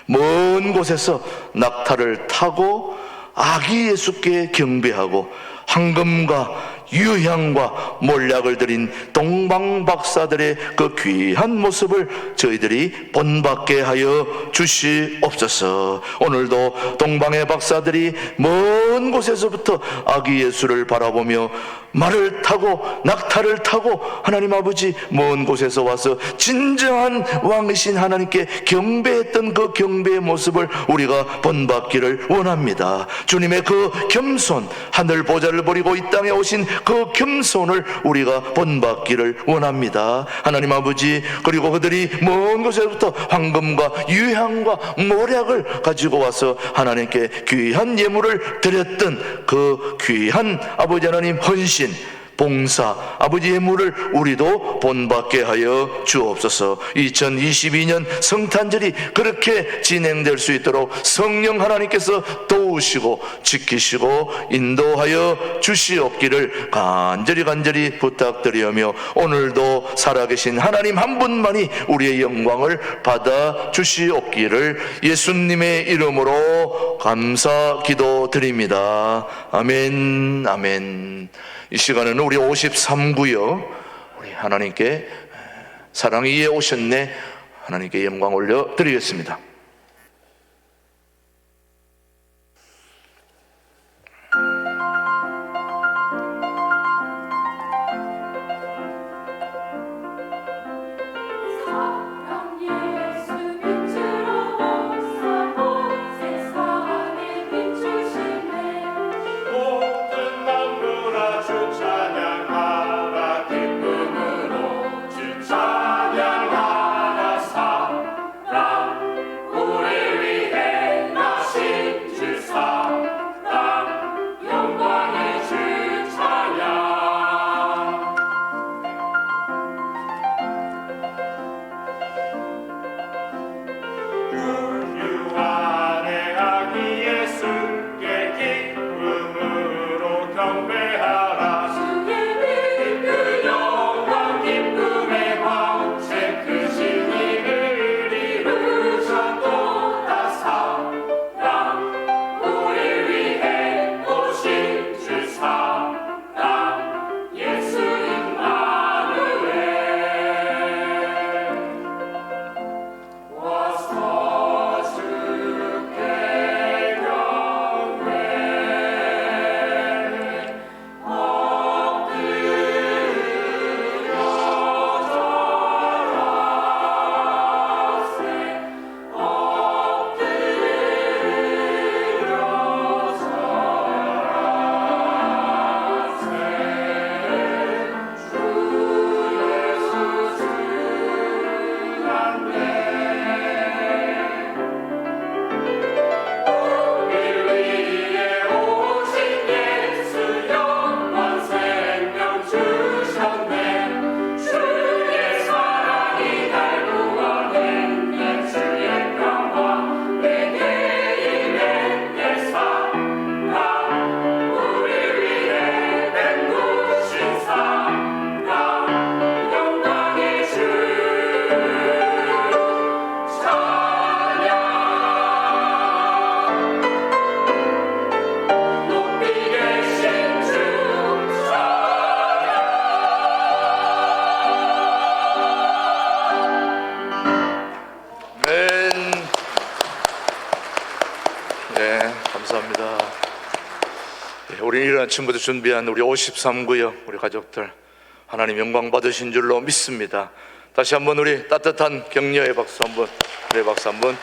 먼 곳에서 낙타를 타고 아기 예수께 경배하고 황금과 유향과 몰약을 드린 동방박사들의 그 귀한 모습을 저희들이 본받게 하여 주시옵소서. 오늘도 동방의 박사들이 먼 곳에서부터 아기 예수를 바라보며 말을 타고 낙타를 타고 하나님 아버지 먼 곳에서 와서 진정한 왕이신 하나님께 경배했던 그 경배의 모습을 우리가 본받기를 원합니다. 주님의 그 겸손, 하늘 보좌를 버리고 이 땅에 오신 그 겸손을 우리가 본받기를 원합니다. 하나님 아버지, 그리고 그들이 먼 곳에서부터 황금과 유향과 모략을 가지고 와서 하나님께 귀한 예물을 드렸던 그 귀한 아버지 하나님 헌신, 봉사, 아버지 예물을 우리도 본받게 하여 주옵소서. 2022년 성탄절이 그렇게 진행될 수 있도록 성령 하나님께서 도우시고 지키시고 인도하여 주시옵기를 간절히 부탁드리며 오늘도 살아계신 하나님 한 분만이 우리의 영광을 받아 주시옵기를 예수님의 이름으로 감사 기도드립니다. 아멘, 아멘. 이 시간에는 우리 53구요 우리 하나님께 사랑이 이에 오셨네 하나님께 영광 올려 드리겠습니다. 우리 이른 아침부터 준비한 우리 53구역 우리 가족들 하나님 영광 받으신 줄로 믿습니다. 다시 한번 우리 따뜻한 격려의 박수 한번, 네, 박수 한번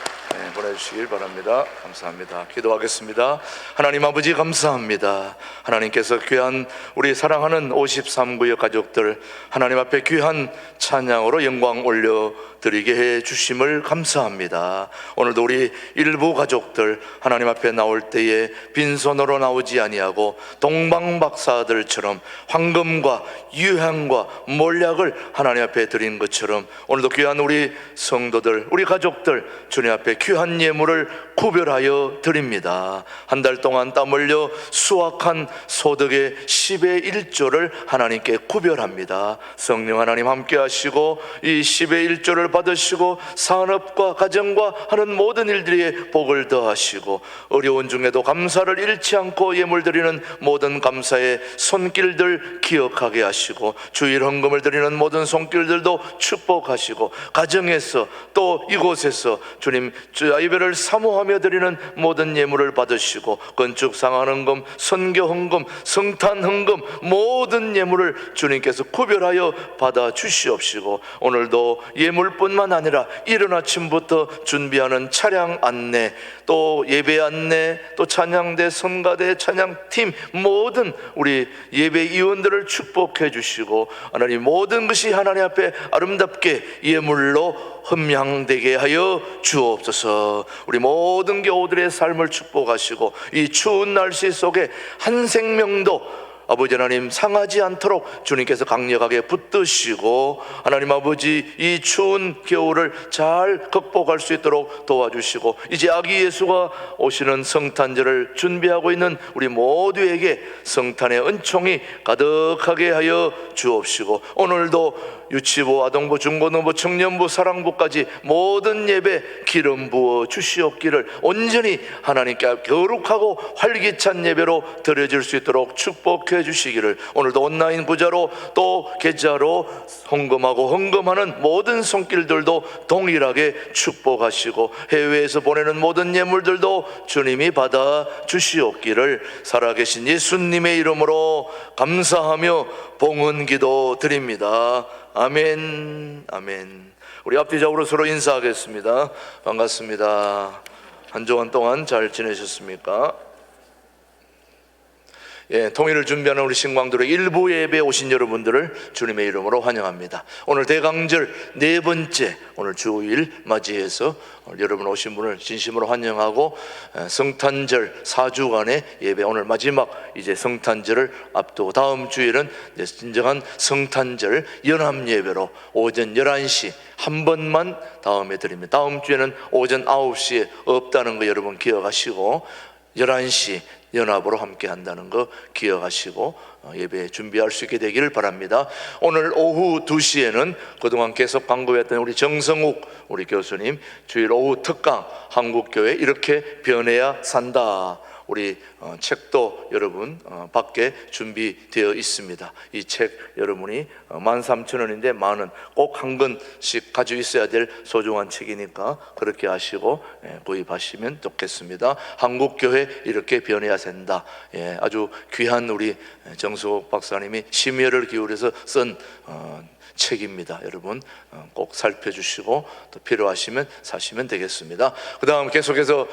보내주시길 바랍니다. 감사합니다. 기도하겠습니다. 하나님 아버지 감사합니다. 하나님께서 귀한 우리 사랑하는 53구역 가족들 하나님 앞에 귀한 찬양으로 영광 올려드리게 해 주심을 감사합니다. 오늘도 우리 일부 가족들 하나님 앞에 나올 때에 빈손으로 나오지 아니하고 동방박사들처럼 황금과 유향과 몰약을 하나님 앞에 드린 것처럼 오늘도 귀한 우리 성도들 우리 가족들 주님 앞에 귀한 예물을 구별하여 드립니다. 한 달 동안 땀 흘려 수확한 소득의 10의 1조를 하나님께 구별합니다. 성령 하나님 함께 하시고 이 10의 1조를 받으시고 산업과 가정과 하는 모든 일들에 복을 더하시고 어려운 중에도 감사를 잃지 않고 예물 드리는 모든 감사의 손길들 기억하게 하시고 주일 헌금을 드리는 모든 손길들도 축복하시고 가정에서 또 이곳에서 주님 예배를 사모하며 드리는 모든 예물을 받으시고 건축 상한 헌금, 선교 헌금, 성탄 헌금 모든 예물을 주님께서 구별하여 받아 주시옵시고 오늘도 예물뿐만 아니라 이른 아침부터 준비하는 차량 안내 또 예배 안내 또 찬양대 성가대 찬양팀 모든 우리 예배 위원들을 축복해 주시고 하나님 모든 것이 하나님 앞에 아름답게 예물로 흠향되게 하여 주옵소서. 우리 모든 교우들의 삶을 축복하시고 이 추운 날씨 속에 한 생명도 아버지 하나님 상하지 않도록 주님께서 강력하게 붙드시고 하나님 아버지 이 추운 겨울을 잘 극복할 수 있도록 도와주시고 이제 아기 예수가 오시는 성탄절을 준비하고 있는 우리 모두에게 성탄의 은총이 가득하게 하여 주옵시고 오늘도 유치부, 아동부, 중고등부, 청년부, 사랑부까지 모든 예배 기름 부어 주시옵기를 온전히 하나님께 거룩하고 활기찬 예배로 드려질 수 있도록 축복해 주시기를 오늘도 온라인 구자로 또 계좌로 헌금하고 헌금하는 모든 손길들도 동일하게 축복하시고 해외에서 보내는 모든 예물들도 주님이 받아 주시옵기를 살아계신 예수님의 이름으로 감사하며 봉헌기도 드립니다. 아멘. 아멘. 우리 앞뒤적으로 서로 인사하겠습니다. 반갑습니다. 한 주간 동안 잘 지내셨습니까? 예, 통일을 준비하는 우리 신광들의 일부 예배에 오신 여러분들을 주님의 이름으로 환영합니다. 오늘 대강절 네 번째 오늘 주일 맞이해서 여러분 오신 분을 진심으로 환영하고 성탄절 4주간의 예배 오늘 마지막 이제 성탄절을 앞두고 다음 주일은 이제 진정한 성탄절 연합 예배로 오전 11시 한 번만 다음에 드립니다. 다음 주에는 오전 9시에 없다는 거 여러분 기억하시고 11시 연합으로 함께 한다는 거 기억하시고 예배 준비할 수 있게 되기를 바랍니다. 오늘 오후 2시에는 그동안 계속 강구했던 우리 정성욱 우리 교수님 주일 오후 특강 한국교회 이렇게 변해야 산다 우리 책도 여러분 밖에 준비되어 있습니다. 이 책 여러분이 13,000원인데 만원 꼭 한 권씩 가지고 있어야 될 소중한 책이니까 그렇게 하시고 구입하시면 좋겠습니다. 한국교회 이렇게 변해야 된다. 아주 귀한 우리 정수옥 박사님이 심혈을 기울여서 쓴 책입니다. 여러분 꼭 살펴주시고 또 필요하시면 사시면 되겠습니다. 그 다음 계속해서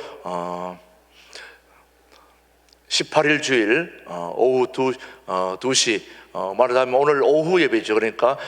18일 주일 오후 2시 말하자면 오늘 오후 예배죠. 그러니까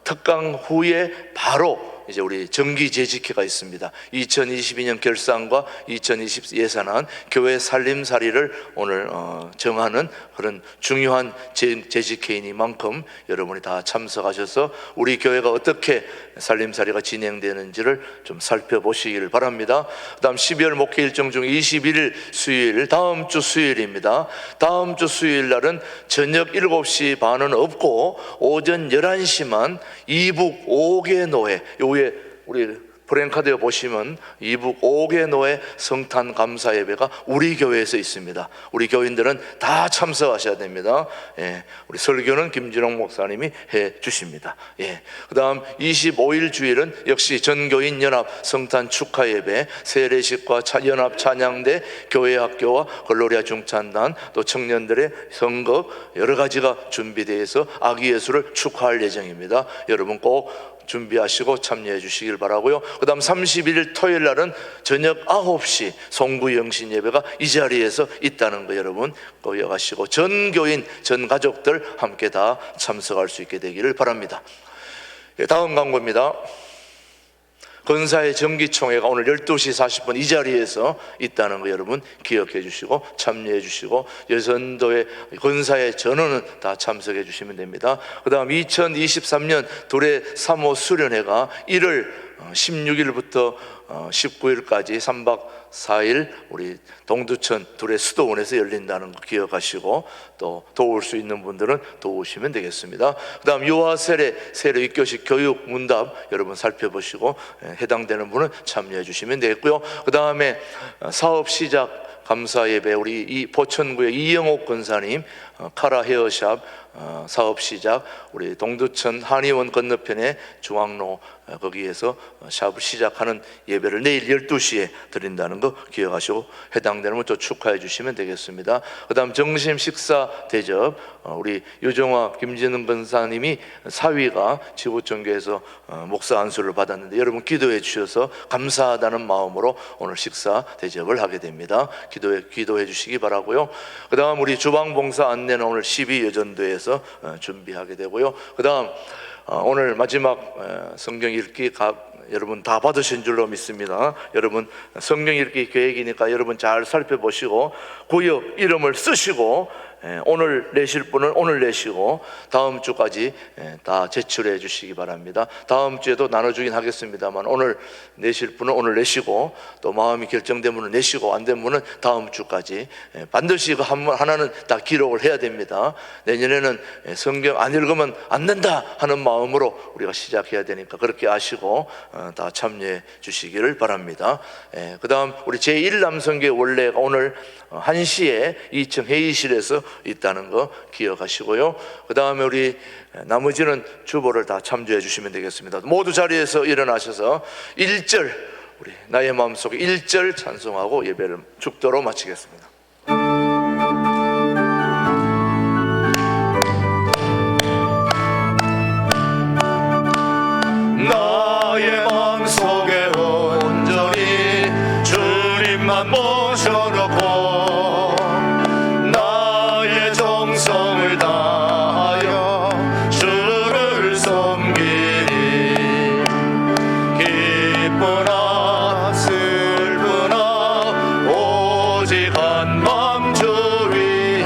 특강 후에 바로 이제 우리 정기재직회가 있습니다. 2022년 결산과 2020 예산안 교회 살림살이를 오늘 정하는 그런 중요한 재직회이니만큼 여러분이 다 참석하셔서 우리 교회가 어떻게 살림살이가 진행되는지를 좀 살펴보시기를 바랍니다. 그 다음 12월 목회 일정 중 21일 수요일 다음 주 수요일입니다. 다음 주 수요일 날은 저녁 7시 반은 없고 오전 11시만 이북 5개 노회 요 위에 우리 프랭카드에 보시면 이북 5개노의 성탄 감사 예배가 우리 교회에서 있습니다. 우리 교인들은 다 참석하셔야 됩니다. 예, 우리 설교는 김진홍 목사님이 해 주십니다. 예, 그 다음 25일 주일은 역시 전교인 연합 성탄 축하 예배, 세례식과 연합 찬양대, 교회학교와 글로리아 중찬단, 또 청년들의 선거 여러 가지가 준비되어 있어 아기 예수를 축하할 예정입니다. 여러분 꼭 준비하시고 참여해 주시길 바라고요. 그 다음 31일 토요일 날은 저녁 9시 송구 영신 예배가 이 자리에서 있다는 거 여러분 꼭 기억하시고 전 교인, 전 가족들 함께 다 참석할 수 있게 되기를 바랍니다. 다음 광고입니다. 건사의 정기총회가 오늘 12시 40분 이 자리에서 있다는 거 여러분 기억해 주시고 참여해 주시고 여선도의 건사의 전원은 다 참석해 주시면 됩니다. 그 다음 2023년 둘의 3호 수련회가 1월 16일부터 19일까지 3박 4일 우리 동두천 둘의 수도원에서 열린다는 거 기억하시고 또 도울 수 있는 분들은 도우시면 되겠습니다. 그 다음 유아 세례 2교시 교육 문답 여러분 살펴보시고 해당되는 분은 참여해 주시면 되겠고요. 그 다음에 사업 시작 감사 예배 우리 이 포천구의 이영옥 권사님 카라 헤어샵 사업 시작 우리 동두천 한의원 건너편에 중앙로 거기에서 샵을 시작하는 예배를 내일 12시에 드린다는 거 기억하시고 해당되는 분 또 축하해 주시면 되겠습니다. 그 다음 점심 식사 대접 우리 유정화 김진흥 권사님이 사위가 지구촌교에서 목사 안수를 받았는데 여러분 기도해 주셔서 감사하다는 마음으로 오늘 식사 대접을 하게 됩니다. 기도해 주시기 바라고요. 그 다음 우리 주방봉사 안내는 오늘 12여전도에서 준비하게 되고요. 그 다음 오늘 마지막 성경 읽기 여러분 다 받으신 줄로 믿습니다. 여러분 성경 읽기 계획이니까 여러분 잘 살펴보시고 구역 이름을 쓰시고 오늘 내실 분은 오늘 내시고 다음 주까지 다 제출해 주시기 바랍니다. 다음 주에도 나눠주긴 하겠습니다만 오늘 내실 분은 오늘 내시고 또 마음이 결정된 분은 내시고 안 된 분은 다음 주까지 반드시 그 하나는 다 기록을 해야 됩니다. 내년에는 성경 안 읽으면 안 된다 하는 마음으로 우리가 시작해야 되니까 그렇게 아시고 다 참여해 주시기를 바랍니다. 그 다음 우리 제1남성교회 원래가 오늘 1시에 2층 회의실에서 있다는 거 기억하시고요. 그 다음에 우리 나머지는 주보를 다 참조해 주시면 되겠습니다. 모두 자리에서 일어나셔서 1절 우리 나의 마음속에 1절 찬송하고 예배를 축도로 마치겠습니다. 나의 마음속에 온전히 주님만 모셔놓고 나의 정성을 다하여 주를 섬기리. 기쁘나 슬프나 오직 한 맘 주 위에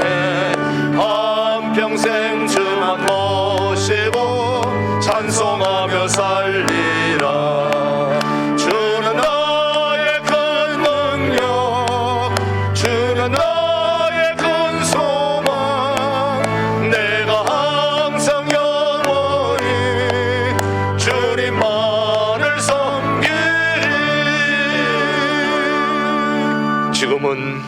한평생 주만 모시고 찬송하며 살리라. 주는 나의 큰 능력, 주는 나의 큰 소망, 내가 항상 영원히 주님만을 섬기리. 지금은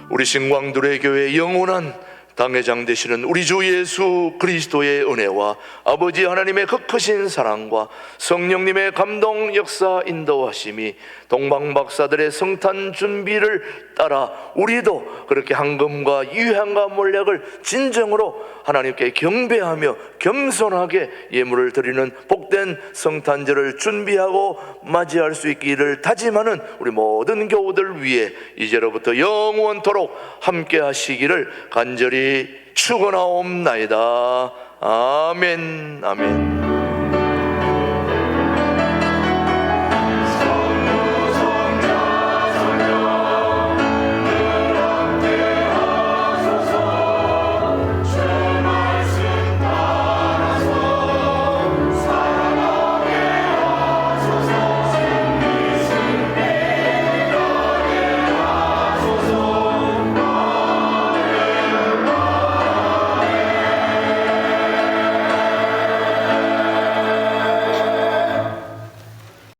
우리 신광두레 교회 영원한 당회장 되시는 우리 주 예수 그리스도의 은혜와 아버지 하나님의 그 크신 사랑과 성령님의 감동 역사 인도하심이 동방박사들의 성탄 준비를 따라 우리도 그렇게 황금과 유향과 몰약을 진정으로 하나님께 경배하며 겸손하게 예물을 드리는 복된 성탄절을 준비하고 맞이할 수 있기를 다짐하는 우리 모든 교우들 위해 이제로부터 영원토록 함께 하시기를 간절히 축원하옵나이다. 아멘. 아멘.